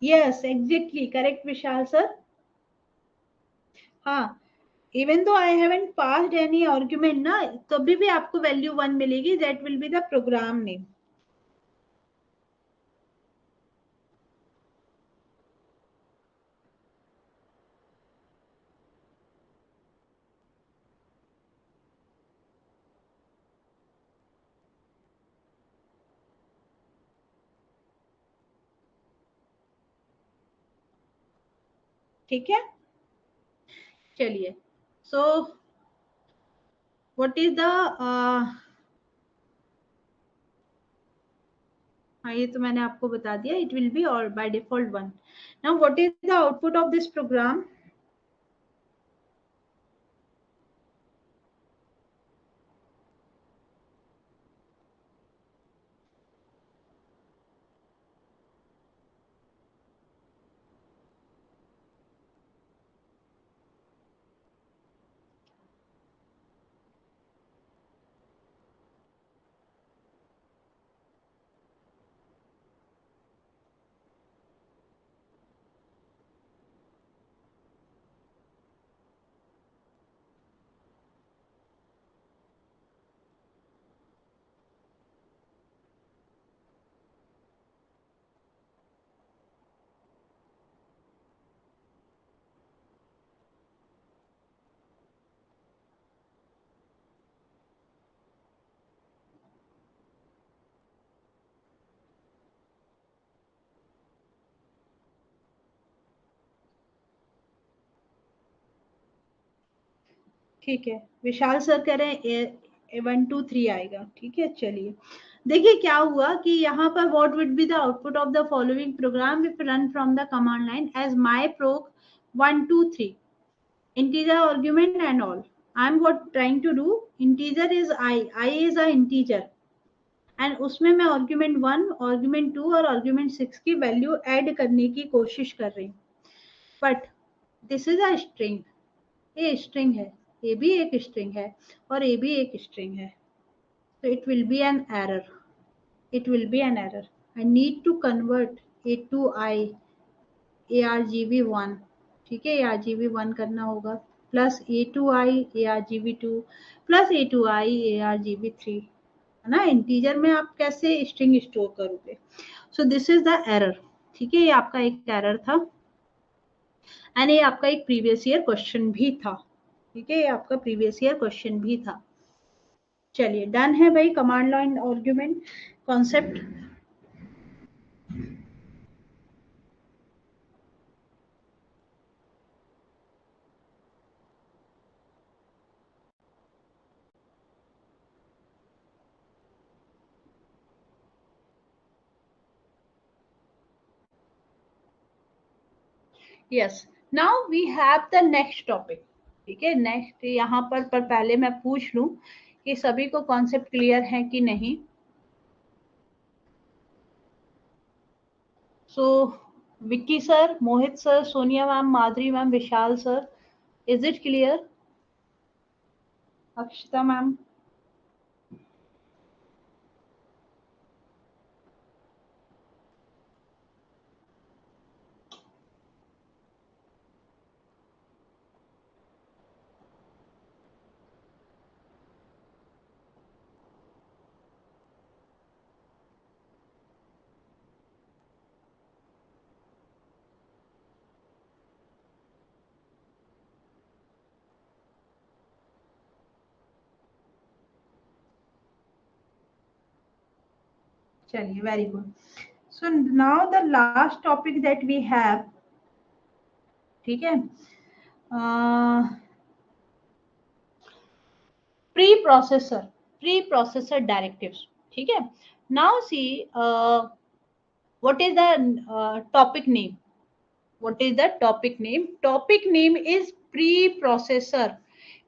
Yes, exactly correct, Vishal sir. हाँ, even though I haven't passed any argument ना, तभी भी आपको value 1 मिलेगी, that will be the program name. ठीक है, चलिए. So what is the हाँ, ये तो मैंने आपको बता दिया, इट विल बी और by default 1. Now what is the output of this program? ठीक है, विशाल सर कह रहे हैं 1 2 3 आएगा. ठीक है, चलिए. देखिए क्या हुआ कि यहाँ पर what would be the output of the following program if run from the command line as my prog 123 integer argument and all. I'm what trying to do, integer is I is a integer and उसमें मैं argument 1 argument 2 और argument 6 की value add करने की कोशिश कर रही हूँ, but this is a string, ये स्ट्रिंग है, ये भी एक स्ट्रिंग है और ये भी एक स्ट्रिंग है, so it will be an error, it will be an error. I need to convert a to I argv1, ठीक है, argv1 करना होगा plus a to i argv2 plus a to i argv3, है ना। Integer में आप कैसे string store करोगे? सो दिस इज द एरर, ठीक है, ये आपका एक एरर था एंड ये आपका एक प्रीवियस ईयर क्वेश्चन भी था, ठीक है, ये आपका प्रीवियस ईयर क्वेश्चन भी था। चलिए डन है भाई, command line argument concept. Yes, now we have the next topic, ठीक है। नेक्स्ट यहाँ पर पहले मैं पूछ लूं कि सभी को कॉन्सेप्ट क्लियर है कि नहीं। So Vicky sir, Mohit sir, Sonia ma'am, Madhuri ma'am, Vishal sir, is it clear? Akshata ma'am, चलिए very good. So now the last topic that we have, ठीक है, प्री प्रोसेसर डायरेक्टिव्स, ठीक है। Now C what is the topic name, what is the topic name? Topic name is preprocessor.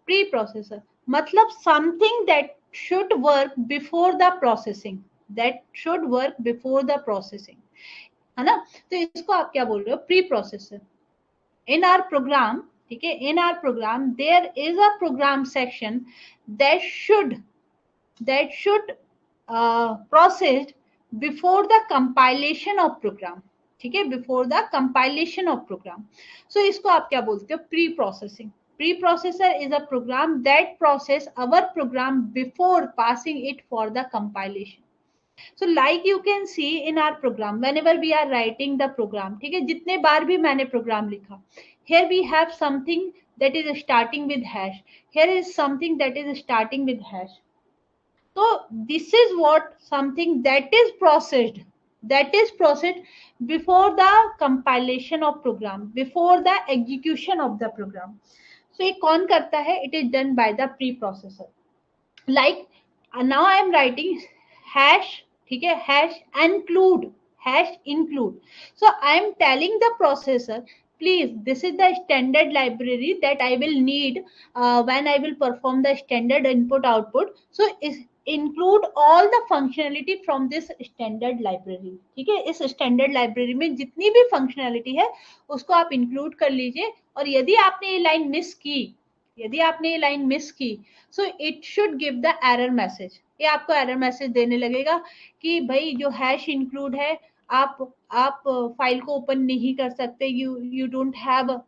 Preprocessor मतलब something that should work before the processing, that should work before the processing, है ना। तो इसको आप क्या बोल रहे हो? Pre processor. In our program, ठीक है, in our program there is a program section that should processed before the compilation of program, ठीक है, before the compilation of program. So इसको आप क्या बोलते हो? Pre processing. Pre processor is a program that process our program before passing it for the compilation. So like you can see in our program whenever we are writing the program, ठीक है, जितने बार भी मैंने programme लिखा, here we have something that is starting with hash, here is something that is starting with hash. So this is what something that is processed before the compilation of program, before the execution of the program. So ये कौन करता है? It is done by the preprocessor. Like now I am writing hash, ठीक है, hash include. So I am telling the processor, please, this is the standard library that I will need when I will perform the standard input output. So include all the functionality from this standard library, ठीक है, इस standard library में जितनी भी functionality है उसको आप include कर लीजिए। और यदि आपने ये लाइन मिस की, यदि आपने ये लाइन मिस की, so it should give the error message. ये आपको एरर मैसेज देने लगेगा कि भाई जो हैश इंक्लूड है, आप फाइल को ओपन नहीं कर सकते, you don't have,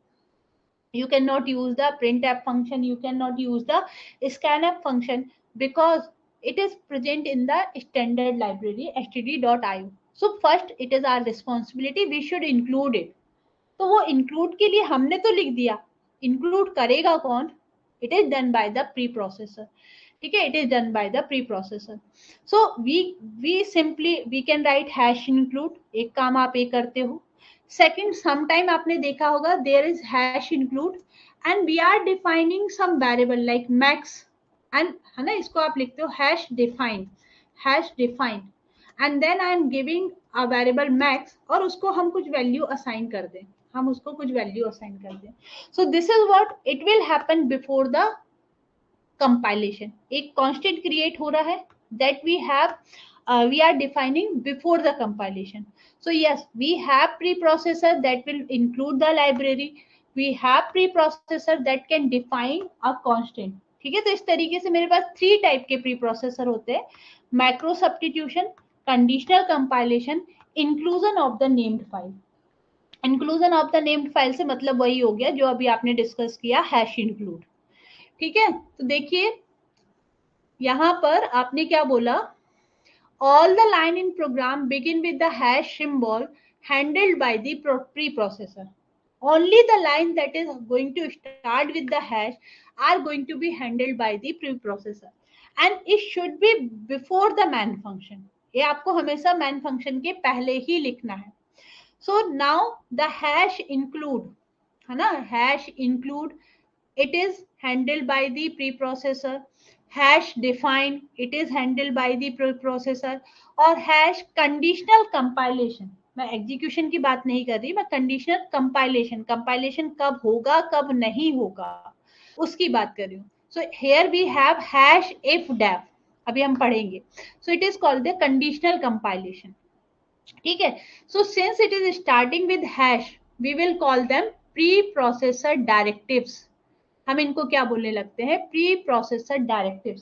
you cannot use the printf function, you cannot use the scanf function because it is present in the standard library std.io. so first it is our responsibility, we should include it. तो वो include के लिए हमने तो लिख दिया, include करेगा कौन? It is done by the pre processor, ठीक है, it is done by the pre processor. So we simply we can write hash include, एक काम आप ये करते हो। सेकंड, समटाइम आपने देखा होगा there is hash include and we are defining some variable like max and, है ना, इसको आप लिखते हो hash define, hash define and then I am giving a variable max, और उसको हम कुछ वैल्यू असाइन कर दें, हम उसको कुछ वैल्यू असाइन कर दें. So this is what it will happen before the compilation. एक कांस्टेंट क्रिएट हो रहा है that we have we are defining before the compilation. So yes, we have preprocessor that will include the library. We have preprocessor that can define a constant. ठीक है, तो इस तरीके से मेरे पास 3 टाइप के प्रीप्रोसेसर होते हैं: macro substitution, conditional compilation, inclusion of the named file. Inclusion of the named file से मतलब वही हो गया जो अभी आपने डिस्कस किया, हैश इंक्लूड. ठीक है, तो देखिए यहां पर आपने क्या बोला, all the line in program begin with the hash symbol handled by the preprocessor. Only the line that is going to start with the hash are going to be handled by the preprocessor, and it should be before the main function. ये आपको हमेशा main function के पहले ही लिखना है. So now the hash include, है ना, hash include, it is handled by the preprocessor. Hash define, it is handled by the preprocessor. और hash conditional compilation, मैं एग्जीक्यूशन की बात नहीं कर रही, मैं कंडीशनल कंपाइलेशन, कंपाइलेशन कब होगा कब नहीं होगा उसकी बात कर रही हूँ. So here we have hash if def, अभी हम पढ़ेंगे. So it is called the conditional compilation. ठीक है, so since it is starting with hash we will call them pre processor directives. हम इनको क्या बोलने लगते हैं, pre processor directives,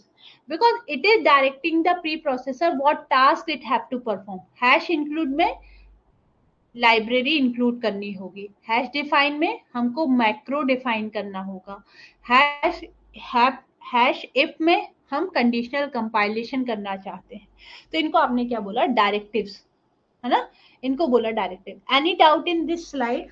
because it is directing the pre processor what task it have to perform. Hash include में library include करनी होगी, hash define में हमको मैक्रो डिफाइन करना होगा, हैश हैश इफ में हम कंडीशनल कंपाइलेशन करना चाहते हैं. तो इनको आपने क्या बोला, डायरेक्टिव्स, है ना, इनको बोला directive. Any doubt in this slide?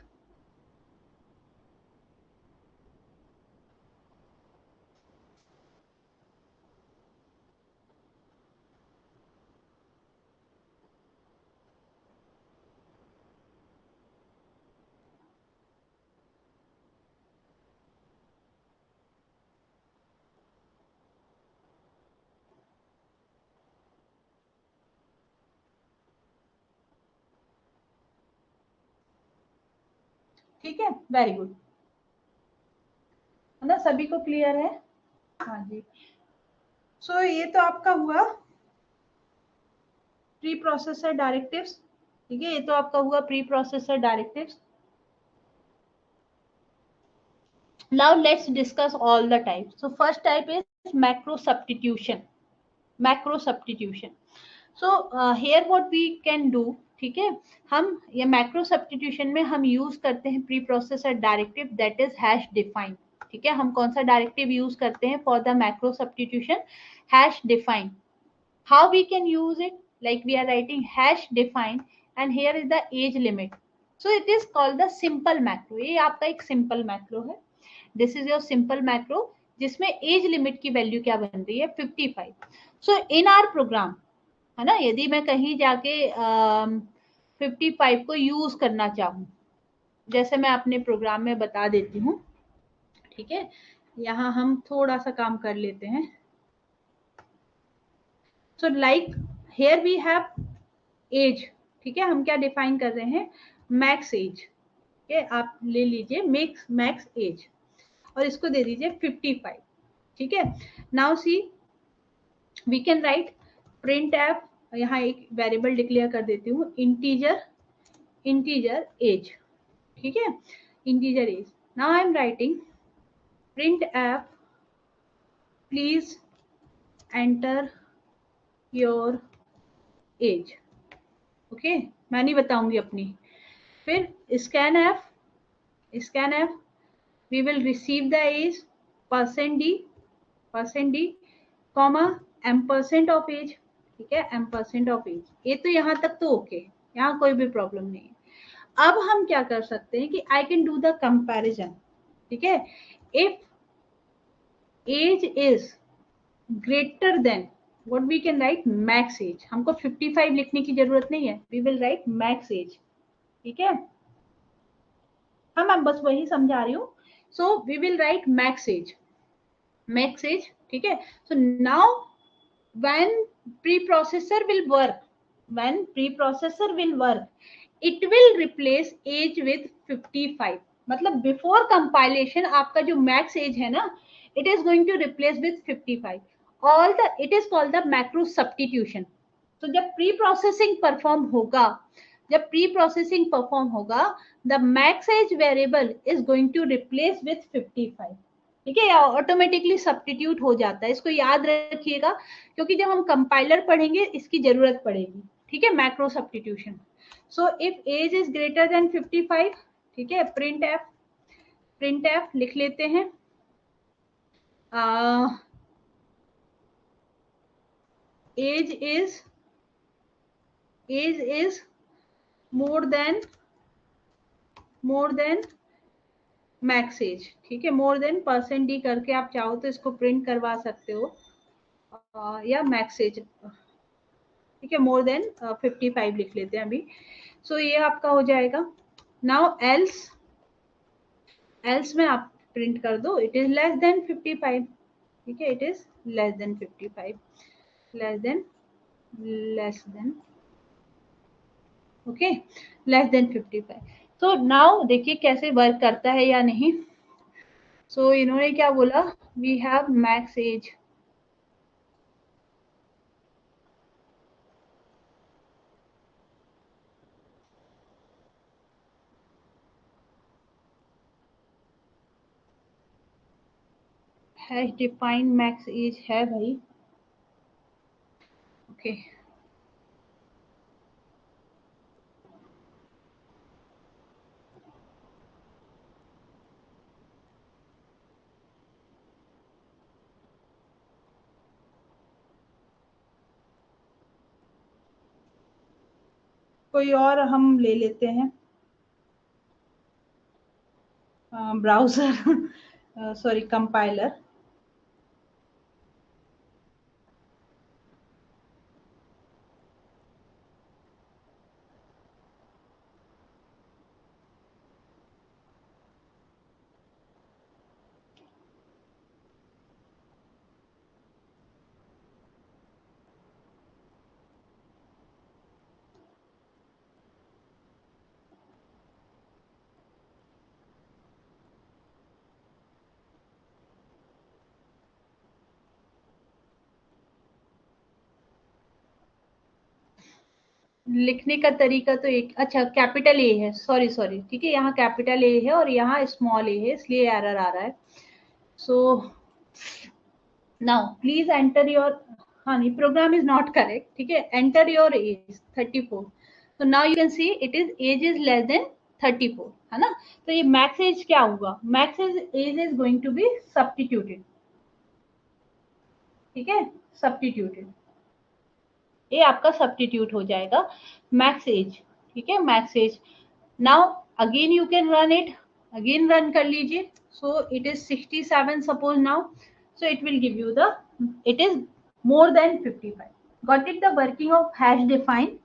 ठीक है, वेरी गुड, है ना, सभी को क्लियर है? हाँ जी. सो ये तो आपका हुआ प्री प्रोसेसर डायरेक्टिव्स. ठीक है, ये तो आपका हुआ pre processor directives. Now let's discuss all the types. So first type is macro substitution. Macro substitution. So here what we can do, ठीक है, हम ये मैक्रो सब्स्टिट्यूशन में हम यूज करते हैं pre processor directive that is hash define. ठीक है, हम कौन सा डायरेक्टिव यूज करते हैं for the macro substitution, hash define. How we can use it, like we are writing hash define and here is the age limit. So it is called the simple macro. ये आपका एक simple macro है. This is your simple macro जिसमें age limit की value क्या बन रही है, 55. सो इन आर प्रोग्राम, है ना, यदि मैं कहीं जाके 55 को यूज करना चाहूँ, जैसे मैं अपने प्रोग्राम में बता देती हूँ. ठीक है, यहाँ हम थोड़ा सा काम कर लेते हैं. So like here we have age. ठीक है, हम क्या डिफाइन कर रहे हैं, मैक्स एज. ठीक है, आप ले लीजिए मैक्स एज और इसको दे दीजिए 55. ठीक है, now see we can write print f, यहाँ एक वेरिएबल डिक्लेयर कर देती हूँ, इंटीजर एज. ठीक है, integer age. Now I am writing print f please enter your age. Okay, मैं नहीं बताऊंगी अपनी. फिर scan f we will receive the age, percent d comma ampersand of age. ठीक है, एम्परसेंट ऑफ एज. ये तो यहाँ तक तो ओके, यहाँ कोई भी प्रॉब्लम नहीं है. अब हम क्या कर सकते हैं कि I can do the comparison. ठीक है, if age is greater than what we can write, max age. हमको 55 लिखने की जरूरत नहीं है, we will write max age. ठीक है, हाँ मैं बस वही समझा रही हूँ. So we will write max age. ठीक है, so now when preprocessor will work, when preprocessor will work, it will replace age with 55. मतलब before compilation आपका जो max age है ना, it is going to replace with 55. All the, it is called the macro substitution. तो जब pre processing perform होगा, जब pre processing perform होगा, the max age variable is going to replace with 55. ठीक है, या ऑटोमेटिकली सब्स्टिट्यूट हो जाता है, इसको याद रखिएगा, क्योंकि जब हम कंपाइलर पढ़ेंगे इसकी जरूरत पड़ेगी. ठीक है, macro substitution. So if age is greater than 55, ठीक है, प्रिंट एफ लिख लेते हैं. Age is more than max age. ठीक है, मोर देन %d करके आप चाहो तो इसको प्रिंट करवा सकते हो, या मैक्स एज. ठीक है, मोर देन 55 लिख लेते हैं अभी. सो ये आपका हो जाएगा. नाउ एल्स में आप प्रिंट कर दो, इट इज लेस देन 55. ठीक है, it is less than 55, less than okay, less than 55. तो नाउ देखिए कैसे वर्क करता है या नहीं. सो इन्होंने क्या बोला, we have max age. Hash defined max age है भाई. ओके, कोई और हम ले लेते हैं. Browser, sorry, compiler. लिखने का तरीका तो एक, अच्छा कैपिटल ए है, सॉरी. ठीक है, यहाँ कैपिटल ए है और यहाँ स्मॉल ए है, इसलिए एरर आ रहा है. So now please enter your, हाँ नहीं, प्रोग्राम इज नॉट करेक्ट. ठीक है, एंटर योर एज 34. तो now you can see it is age is less than 34, है ना. तो ये मैक्स एज क्या हुआ, max age is going to be substituted. ठीक है, सब्स्टिट्यूटेड, ये आपका सब्स्टिट्यूट हो जाएगा मैक्स एज. ठीक है, max age. Now again you can run it, again run कर लीजिए. So it is 67 suppose now. So it will give you the, it is more than 55. Got it, the working of hash define.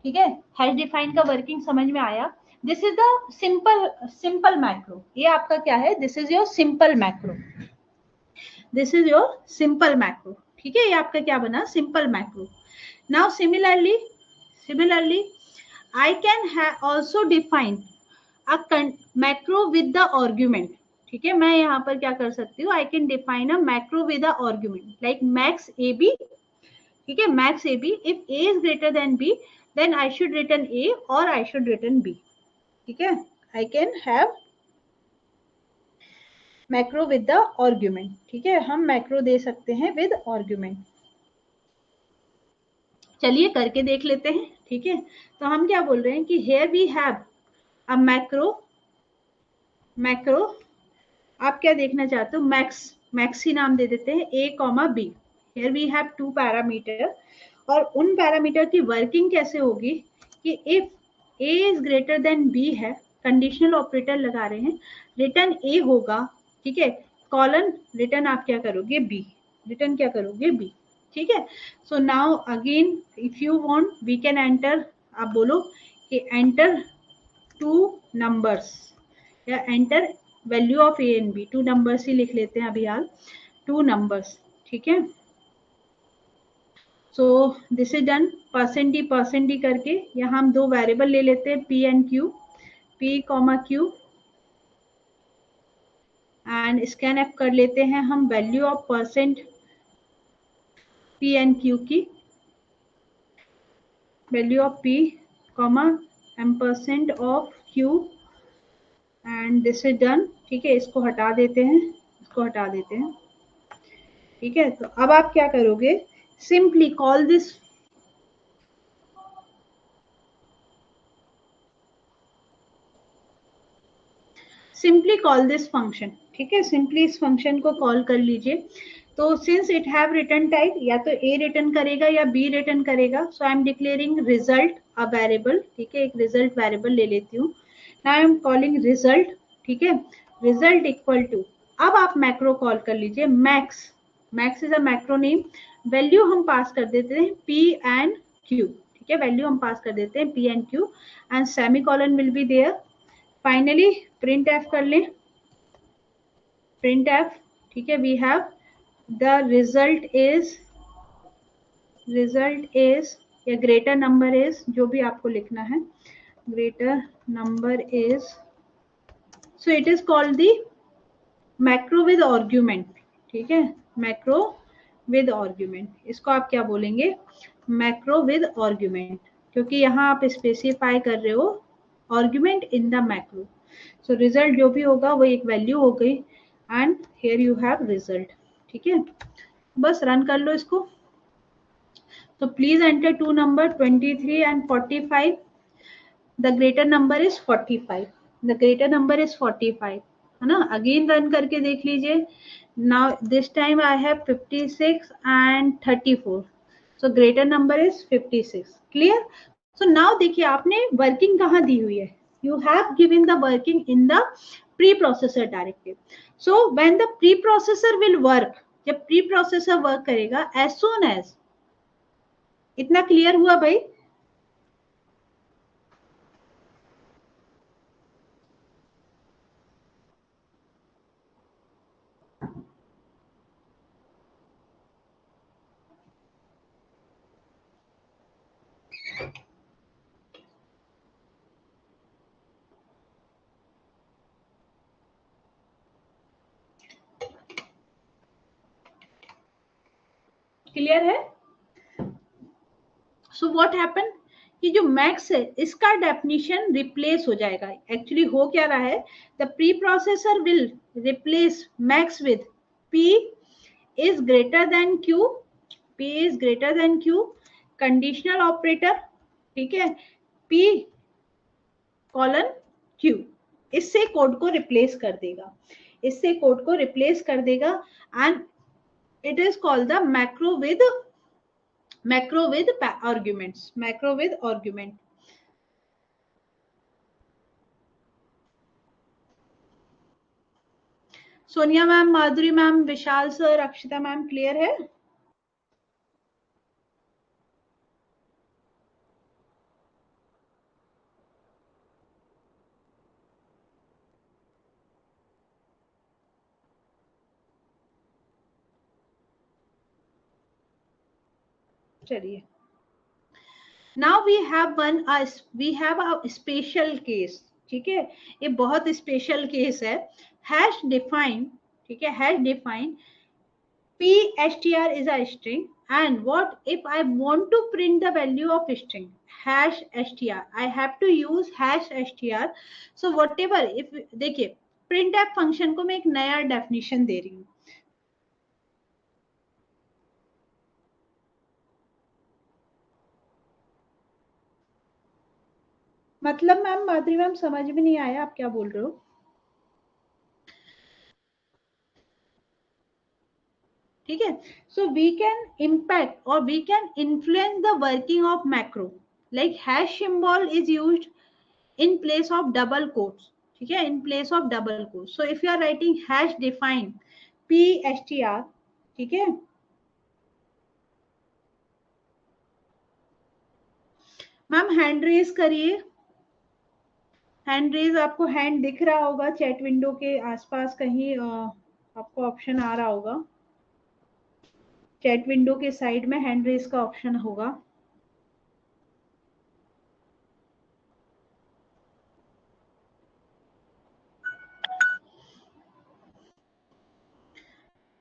ठीक है, hash define का working समझ में आया. This is the simple macro. ये आपका क्या है, this is your simple macro, this is your simple macro. ठीक है, ये आपका क्या बना, simple macro. Now similarly I can also define a macro with the argument. ठीक है, मैं यहाँ पर क्या कर सकती हूँ, I can define a macro with the argument like max ab. ठीक है, max ab, if a is greater than b then I should return a or I should return b. ठीक है, I can have macro with the argument. ठीक है, हम macro दे सकते हैं with argument. चलिए करके देख लेते हैं. ठीक है, तो हम क्या बोल रहे हैं कि here we have a macro आप क्या देखना चाहते हो, मैक्स ही नाम दे देते हैं, a comma b. here we have 2 parameter, और उन पैरामीटर की वर्किंग कैसे होगी कि if a is greater than b है, कंडीशनल ऑपरेटर लगा रहे हैं, रिटर्न a होगा. ठीक है, कॉलन रिटर्न आप क्या करोगे, b, रिटर्न क्या करोगे, b. ठीक है, so now again if you want we can enter, आप बोलो कि एंटर 2 नंबर्स या enter value of A and B. 2 numbers ही लिख लेते हैं अभी हाल, 2 नंबर्स. ठीक है, so this is done. Percent D करके यहाँ हम दो वेरिएबल ले लेते हैं, P and Q, P comma Q, and scan F कर लेते हैं हम value of percent P and Q की, value of p comma m percent of q, and this is done. ठीक है, इसको हटा देते हैं, इसको हटा देते हैं। ठीक है, तो अब आप क्या करोगे, simply call this, simply call this function. ठीक है, सिंपली इस फंक्शन को कॉल कर लीजिए। तो since it have return type, या तो ए रिटर्न करेगा या बी रिटर्न करेगा, so I am declaring result a variable. ठीक है, एक रिजल्ट वेरिएबल ले लेती हूँ। Now I am calling result. ठीक है, रिजल्ट इक्वल टू, अब आप मैक्रो कॉल कर लीजिए, max, max is a macro name. Value हम पास कर देते हैं पी एंड क्यू। ठीक है, वैल्यू हम पास कर देते हैं P and q, and semi colon will be there. Finally print f कर लें, प्रिंट एफ। ठीक है, we have the result is या ग्रेटर नंबर इज, जो भी आपको लिखना है, greater number is, so it is called the macro with argument. ठीक है, मैक्रो विद आर्ग्यूमेंट, इसको आप क्या बोलेंगे, मैक्रो विद आर्ग्यूमेंट, क्योंकि यहाँ आप स्पेसिफाई कर रहे हो argument in the macro. So result जो भी होगा वो एक वैल्यू हो गई, and here you have result. ठीक है, बस रन कर लो इसको। तो please enter two number 23 and 45। The greater number is 45, the greater number is 45, है ना। अगेन रन करके देख लीजिए। Now this time I have 56 and 34, so greater number is 56। Clear. So now देखिए आपने वर्किंग कहाँ दी हुई है, you have given the working in the pre processor directive. So when the pre processor will work, जब pre processor work करेगा, as soon as, इतना clear हुआ भाई। क्लियर है। सो व्हाट हैपन, कि जो मैक्स है इसका डेफिनेशन रिप्लेस हो जाएगा। एक्चुअली हो क्या रहा है, the pre processor will replace max with p is greater than q, p is greater than q, conditional operator. ठीक है, पी कॉलन क्यू, इससे कोड को रिप्लेस कर देगा, इससे कोड को रिप्लेस कर देगा, and it is called the macro with arguments, macro with argument. Sonia ma'am, Madhuri ma'am, Vishal sir, Akshita ma'am, clear है। चलिए, now we have a special case. ठीक है, ये बहुत स्पेशल केस है। हैश डिफाइन, ठीक है, hash define pstr is a string, and what if I want to print the value of string, hash str, I have to use hash str। so whatever, if देखिए printf function को मैं एक नया definition दे रही हूँ। मतलब ma'am, Madhuri ma'am, समझ में नहीं आया आप क्या बोल रहे हो। ठीक है, सो वी कैन इम्पैक्ट और we can influence the working of macro, like hash symbol is used in place of double quotes। ठीक है, in place of double quotes, so if you are writing hash define pstr, ठीक है, ma'am hand raise करिए, hand raise आपको hand दिख रहा होगा chat window के आसपास कहीं, आपको ऑप्शन आ रहा होगा। चैट विंडो के साइड में हैंड रेस का ऑप्शन होगा।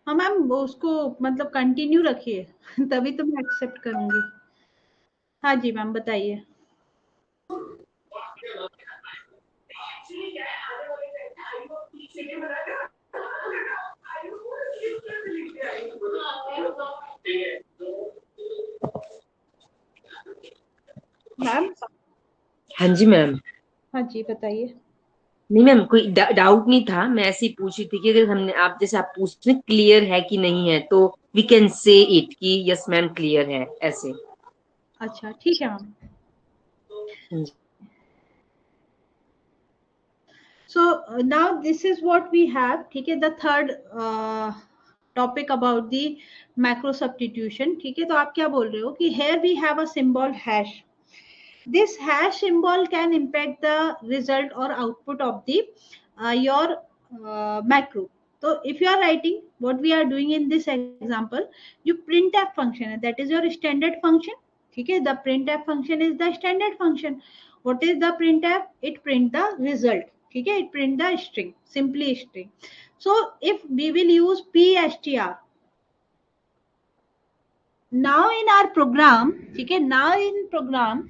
हाँ मैम, उसको मतलब कंटिन्यू रखिए तभी तो मैं एक्सेप्ट करूंगी। हाँ जी मैम, बताइए। मैम। हाँ जी मैम। हाँ जी, बताइए। नहीं मैम, कोई डाउट नहीं था, मैं ऐसे ही पूछ रही थी कि अगर हमने आप जैसे आप पूछ रहे क्लियर है कि नहीं है, तो वी कैन से इट कि यस मैम क्लियर है, ऐसे। अच्छा, ठीक है मैम। हाँ जी। So now this is what we have. ठीक है, the third topic about the macro substitution. ठीक है, तो आप क्या बोल रहे हो कि here we have a symbol hash. This hash symbol can impact the result or output of the your macro. So if you are writing what we are doing in this example, you printf function, that is your standard function. ठीक है, the printf function is the standard function. What is the printf? It print the result. ठीक है, it print the string, simply string. So if we will use pstr now in our program, ठीक है, now in program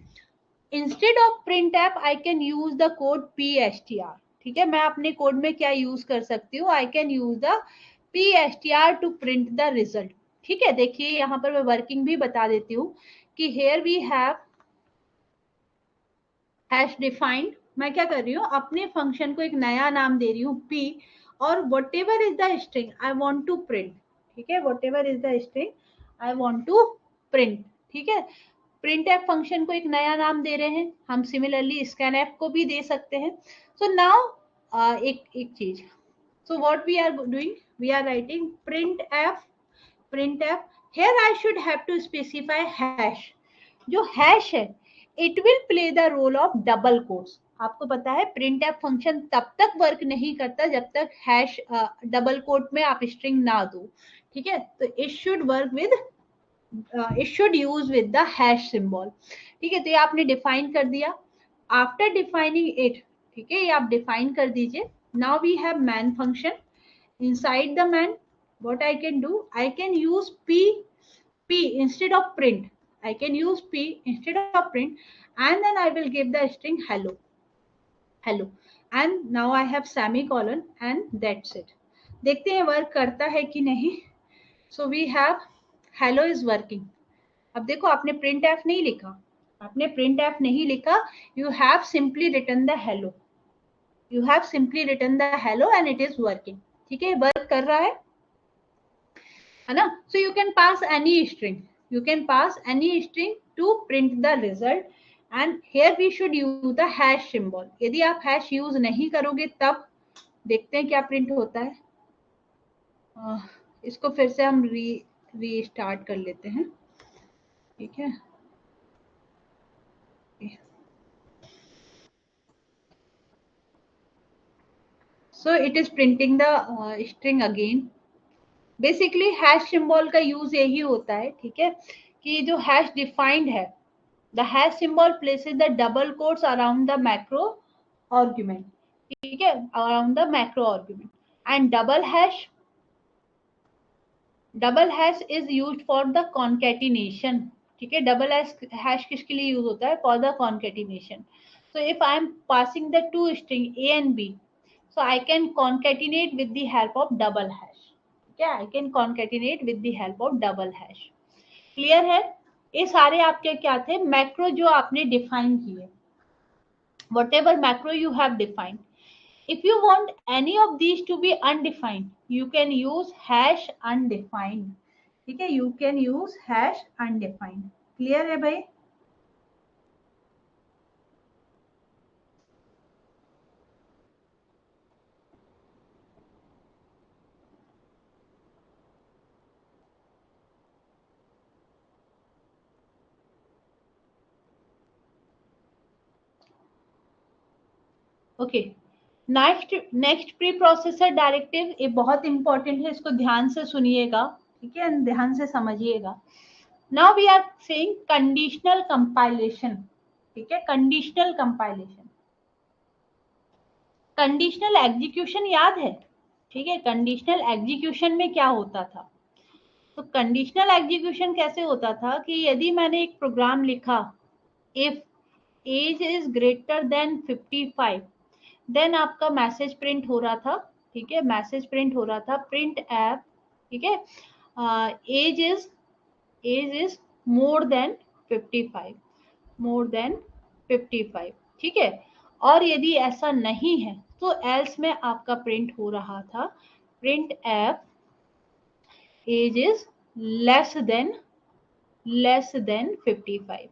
instead of printf I can use the code pstr. ठीक है, मैं अपने code में क्या यूज कर सकती हूँ, I can use the pstr to print the result. ठीक है, देखिए यहाँ पर मैं वर्किंग भी बता देती हूँ कि here we have hash defined. मैं क्या कर रही हूँ, अपने फंक्शन को एक नया नाम दे रही हूँ p, और whatever is the string I want to print. ठीक है, whatever is the string I want to print. ठीक है, प्रिंट एफ फंक्शन को एक नया नाम दे रहे हैं हम, सिमिलरली स्कैन एफ को भी दे सकते हैं। सो नाउ एक चीज, so what we are doing, we are writing print f here I should have to specify hash. जो हैश है it will play the role of double quotes. आपको पता है प्रिंट एफ फंक्शन तब तक वर्क नहीं करता जब तक हैश डबल कोट में आप स्ट्रिंग ना दो। ठीक है, तो it should work with it should use with the hash symbol. ठीक है, तो ये आपने डिफाइन कर दिया। आफ्टर डिफाइनिंग इट, ठीक है, ये आप डिफाइन कर दीजिए। Now we have man function. inside the man, what I can do, I can use p instead of print. I can use p instead of print, and then I will give the string hello, and now I have semicolon, and that's it. देखते हैं work करता है कि नहीं। So we have hello is working. अब देखो, आपने print f नहीं लिखा, आपने प्रिंट एफ नहीं लिखा, you have simply return the hello, you have simply return the hello and it is working. ठीक है, वर्क कर रहा है ना। So you can pass any string, you can pass any string to print the result, and here we should use the hash symbol. यदि आप hash use नहीं करोगे तब देखते हैं क्या प्रिंट होता है। इसको फिर से हम रीस्टार्ट कर लेते हैं। ठीक है, so it is printing the string again. Basically hash symbol का यूज यही होता है, ठीक है, कि जो हैश डिफाइंड है, the hash symbol places the double quotes around the macro argument. ठीक है, around the macro argument, and double hash is used for the concatenation. ठीक है, डबल हैश किसके लिए यूज होता है, for the concatenation. So if I am passing the two string a and b, so I can concatenate with the help of double hash. Okay, I can concatenate with the help of double hash. Clear है। ये सारे आपके क्या थे, macro जो आपने define किए, what ever macro you have defined. if you want any of these to be undefined, you can use hash undefined। ठीक है, you can use hash undefined। Clear है भाई। Okay, next pre processor directive, ये बहुत important है, इसको ध्यान से सुनिएगा। ठीक है, ध्यान से समझिएगा। Now we are saying conditional compilation, ठीक है, कंडीशनल कंपाइलेशन। कंडीशनल एग्जीक्यूशन याद है, ठीक है, कंडीशनल एग्जीक्यूशन में क्या होता था? तो कंडीशनल एग्जीक्यूशन कैसे होता था कि यदि मैंने एक प्रोग्राम लिखा, if age is greater than 55, then आपका मैसेज प्रिंट हो रहा था, ठीक है, मैसेज प्रिंट हो रहा था, प्रिंट एप, ठीक है, age is more than 55, more than 55, ठीक है। और यदि ऐसा नहीं है तो एल्स में आपका प्रिंट हो रहा था, print f age is less than 55.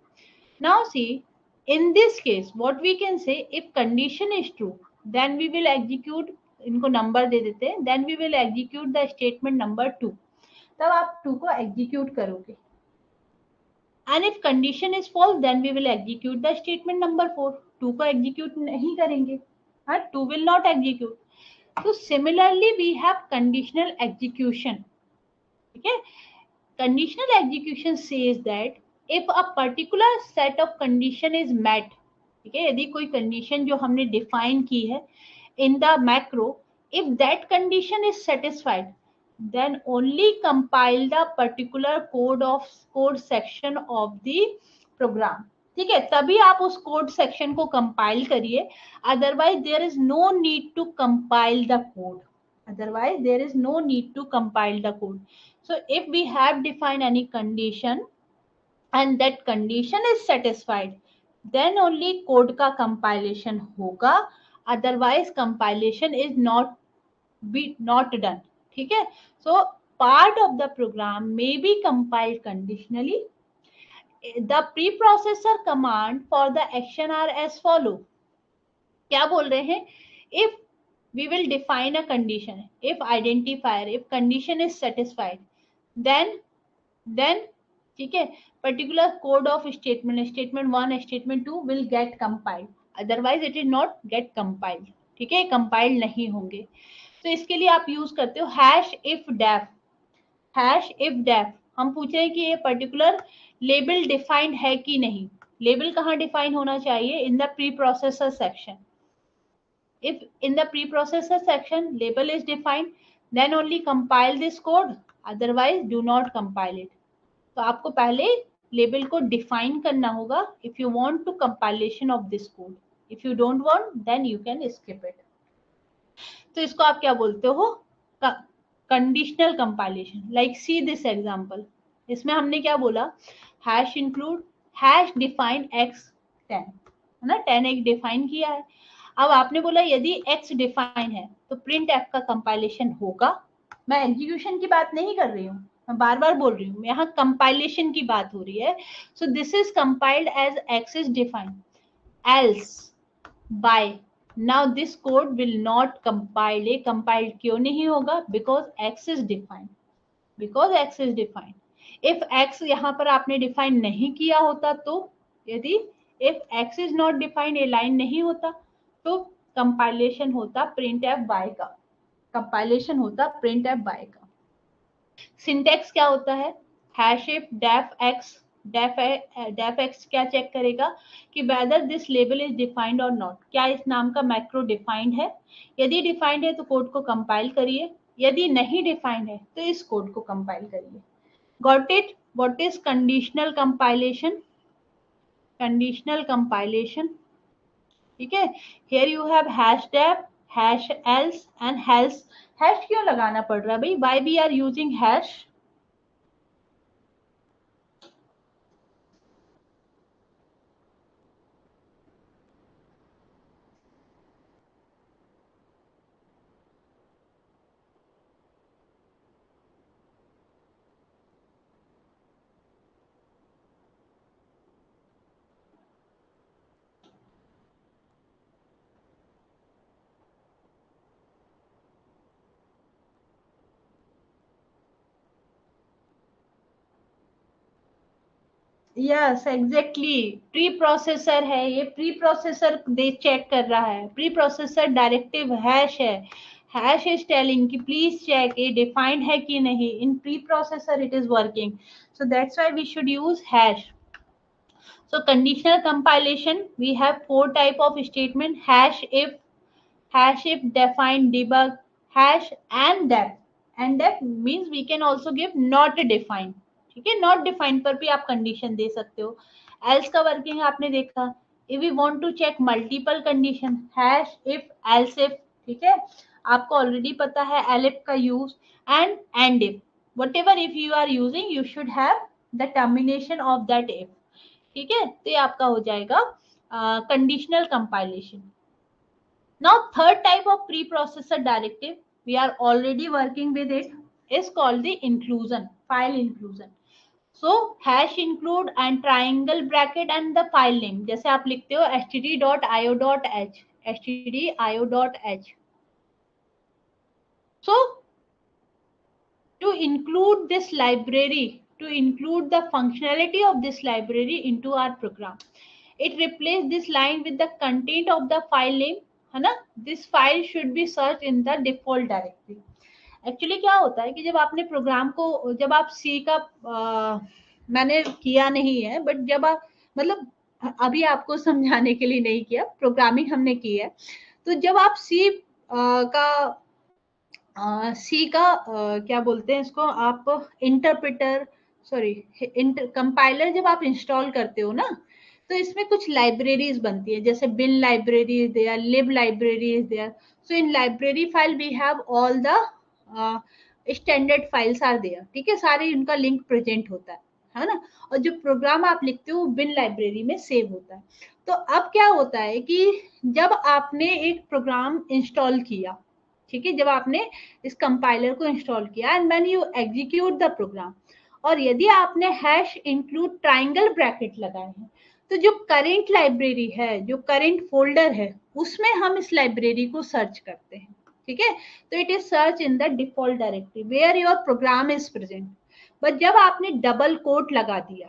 Now see, in this case what we can say, if condition is true then we will execute, इनको नंबर दे देते हैं, then we will execute the statement number 2, तब आप 2 को execute करोगे। and if condition is false then we will execute the statement number 4, 2 को execute नहीं करेंगे, हाँ, 2 will not execute. So similarly we have conditional execution, ठीक है। Conditional execution says that if a particular set of condition is met, ठीक है, यदि कोई कंडीशन जो हमने डिफाइन की है in the macro, if that condition is satisfied then only compile the particular code section of the program, ठीक है, तभी आप उस कोड सेक्शन को कंपाइल करिए, otherwise there is no need to compile the code, otherwise there is no need to compile the code. So if we have defined any condition and that condition is satisfied then only code का compilation होगा, otherwise compilation is not done, ठीक है। So part of the program may be compiled conditionally. The preprocessor command for the action are as follow, क्या बोल रहे हैं, if we will define a condition, if identifier, if condition is satisfied then ठीक है, particular code of statement 1 statement 2 will get compiled, otherwise it is not get compiled, ठीक है, compiled नहीं होंगे। तो इसके लिए आप यूज करते हो hash if def, hash if def. हम पूछे हैं कि ये पर्टिकुलर लेबल डिफाइंड है कि नहीं, लेबल कहाँ डिफाइन होना चाहिए, in the pre processor section. If in the preprocessor section label is defined then only compile this code, otherwise do not compile it. तो आपको पहले लेबल को डिफाइन करना होगा if you want to compilation of this code, if you don't want then you can skip it. तो इसको आप क्या बोलते हो, conditional compilation. Like see this example, इसमें हमने क्या बोला, hash include hash define x 10, है ना, 10 एक डिफाइन किया है। अब आपने बोला यदि x डिफाइन है तो प्रिंट एफ का कंपाइलेशन होगा। मैं एग्जीक्यूशन की बात नहीं कर रही हूँ, मैं बार बार बोल रही हूँ, यहाँ कंपाइलेशन की बात हो रही है। So this is compiled as x is defined, else by, now this code will not compile. ये कंपाइल्ड क्यों नहीं होगा, because x is defined, because x is defined. If x यहाँ पर आपने डिफाइन नहीं किया होता तो, यदि if x is not defined, ये लाइन नहीं होता तो कंपाइलेशन होता प्रिंट एफ बाय का, कंपाइलेशन होता प्रिंट एफ बाय का। सिंटेक्स क्या होता है, hash if def x, def x क्या चेक करेगा कि whether this label is defined और नॉट, क्या इस नाम का मैक्रो डिफाइंड है। यदि डिफाइंड है तो कोड को कंपाइल करिए, यदि नहीं डिफाइंड है तो इस कोड को कंपाइल करिए। Got it, what is conditional compilation, conditional compilation, ठीक है। Here you have hash def, hash else and else. Hash क्यों लगाना पड़ रहा है भाई, why we are using hash? Yes exactly, preprocessor है ये, प्री प्रोसेसर दे चेक कर रहा है, प्री प्रोसेसर डायरेक्टिव हैश है, हैश इज टेलिंग कि प्लीज चेक ये डिफाइंड है कि नहीं, in preprocessor it is working, so that's why we should use hash. So conditional compilation, we have four type of statement: hash if, define, debug, hash and def. And def means we can also give not defined. ठीक है, not defined पर भी आप condition दे सकते हो. Else का working आपने देखा. If we want to check multiple condition, hash if else if. ठीक है, आपको ऑलरेडी पता है एलिफ का use. And if, whatever if you are using you should have the termination of that if. ठीक है, तो ये आपका हो जाएगा conditional compilation. Now third type of preprocessor directive, we are already working with it, is called the inclusion, file inclusion. So hash include and triangle bracket and the file name. जैसे आप लिखते हो std.io.h, stdio.h. So to include this library, to include the functionality of this library into our program, it replaces this line with the content of the file name, है ना. This file should be searched in the default directory. Actually क्या होता है कि जब आपने programme को, जब आप सी का मैंने किया नहीं है, बट जब आप मतलब अभी आपको समझाने के लिए नहीं किया, प्रोग्रामिंग हमने की है. तो जब आप सी का सी का क्या बोलते हैं इसको, आप इंटरप्रेटर, सॉरी कंपाइलर जब आप इंस्टॉल करते हो ना, तो इसमें कुछ लाइब्रेरीज बनती है, जैसे bin library is there, lib library is there. So in library file we have all the standard files are there. ठीक है, सारे उनका लिंक प्रेजेंट होता है ना. और जो प्रोग्राम आप लिखते हो बिन लाइब्रेरी में सेव होता है. तो अब क्या होता है कि जब आपने एक प्रोग्राम इंस्टॉल किया, ठीक है, जब आपने इस कंपाइलर को इंस्टॉल किया and when you execute the program, और यदि आपने हैश इंक्लूड ट्राइंगल ब्रैकेट लगाए हैं, तो जो करेंट लाइब्रेरी है, जो करेंट फोल्डर है, उसमें हम इस लाइब्रेरी को सर्च करते हैं. ठीक है, तो it is search in the default directory where your program is present. But जब आपने डबल कोट लगा दिया,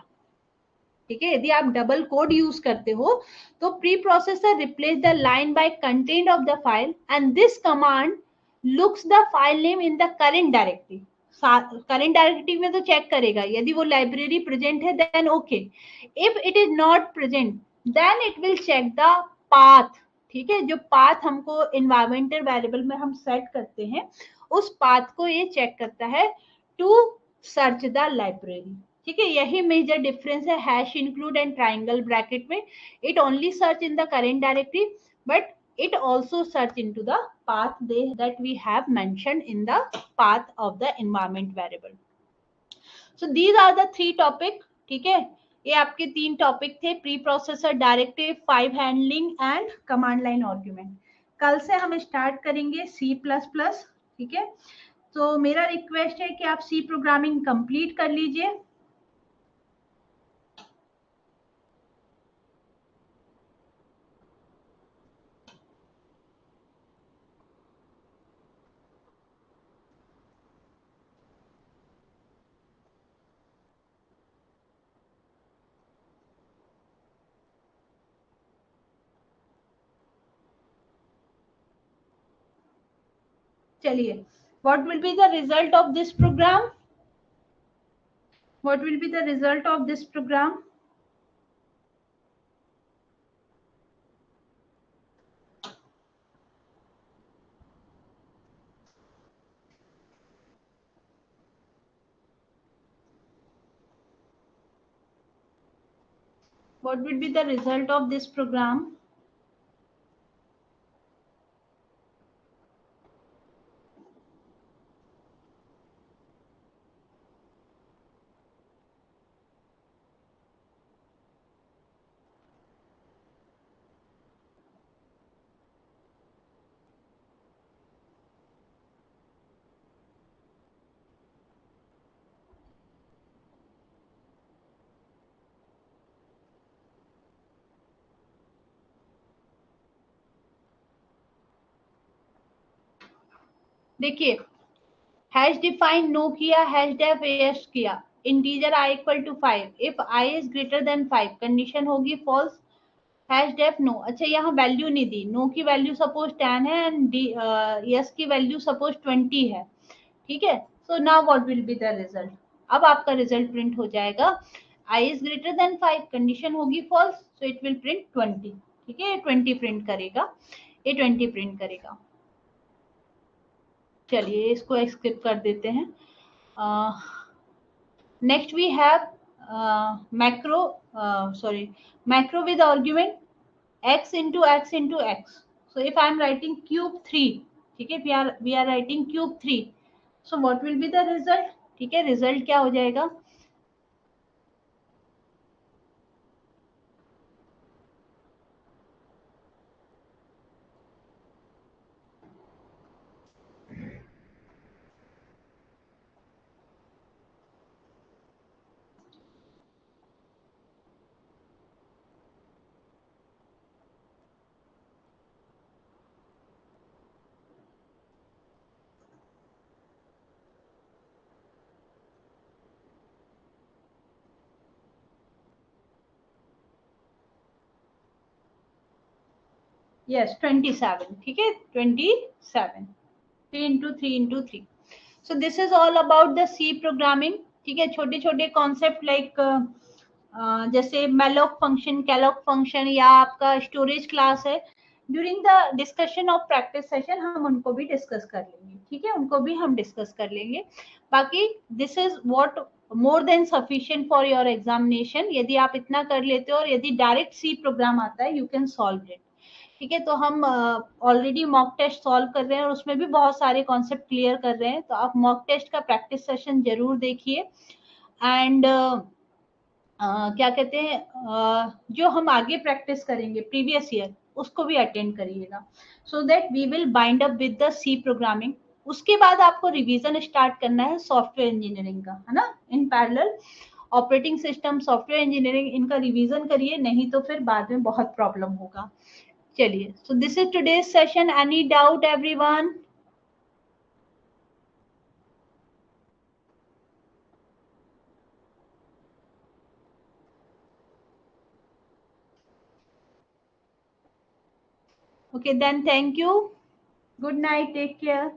ठीक है, यदि आप डबल कोड यूज करते हो, तो preprocessor replace the line by content of the file and this command looks the file name in the current directory. Current directory में तो चेक करेगा, यदि वो लाइब्रेरी प्रेजेंट है then okay. If it is not present then it will check the path. ठीक है, जो path हमको इन्वायरमेंटल वेरिएबल में हम सेट करते हैं, उस पाथ को ये चेक करता है टू सर्च द लाइब्रेरी. ठीक है, यही मेजर डिफरेंस है hash include and triangle bracket में. It only search in the current directory, but it also search into the path that we have mentioned in the path of the environment variable. So these are the three topic. ठीक है, ये आपके तीन topic थे: pre processor directive, five handling and command line argument. कल से हम start करेंगे C++. ठीक है, तो मेरा रिक्वेस्ट है कि आप C प्रोग्रामिंग कंप्लीट कर लीजिए. चलिए, what will be the result of this program? What will be the result of this program? What will be the result of this program? देखिए, हैश डिफाइन नो किया, hash def yes किया, integer i equal to 5, if i is greater than 5 condition होगी false. Hash def no, अच्छा यहाँ value नहीं दी, no की value suppose 10 है एंड यस की वैल्यू सपोज 20 है, ठीक है। So now what will be the result, अब आपका रिजल्ट प्रिंट हो जाएगा i is greater than 5, condition होगी false, so it will print 20, ठीक है, 20 प्रिंट करेगा, ये 20 प्रिंट करेगा। चलिए इसको स्किप कर देते हैं। Next we have macro, sorry, macro with argument x into x into x. So if I am writing cube 3, ठीक है, we are writing cube 3. So what will be the result? ठीक है, result क्या हो जाएगा? Yes, 27, ठीक है, 27, 3 into 3 into 3. So this is all about the C programming, ठीक है, छोटे छोटे कॉन्सेप्ट लाइक जैसे malloc फंक्शन, calloc फंक्शन, या आपका स्टोरेज क्लास है, during the discussion of practice session हम उनको भी डिस्कस कर लेंगे, ठीक है, उनको भी हम डिस्कस कर लेंगे। बाकी this is what more than sufficient for your examination, यदि आप इतना कर लेते हो और यदि डायरेक्ट सी प्रोग्राम आता है यू कैन सॉल्व इट, ठीक है। तो हम ऑलरेडी मॉक टेस्ट सॉल्व कर रहे हैं और उसमें भी बहुत सारे कॉन्सेप्ट क्लियर कर रहे हैं, तो आप मॉक टेस्ट का प्रैक्टिस सेशन जरूर देखिए। एंड क्या कहते हैं, जो हम आगे प्रैक्टिस करेंगे प्रीवियस ईयर उसको भी अटेंड करिएगा, so that we will bind up with the C programming. उसके बाद आपको रिवीजन स्टार्ट करना है सॉफ्टवेयर इंजीनियरिंग का, है ना, in parallel operating system, software engineering, इनका रिवीजन करिए, नहीं तो फिर बाद में बहुत प्रॉब्लम होगा। चलिए, so this is today's session, any doubt everyone? Okay, then thank you. Good night. Take care.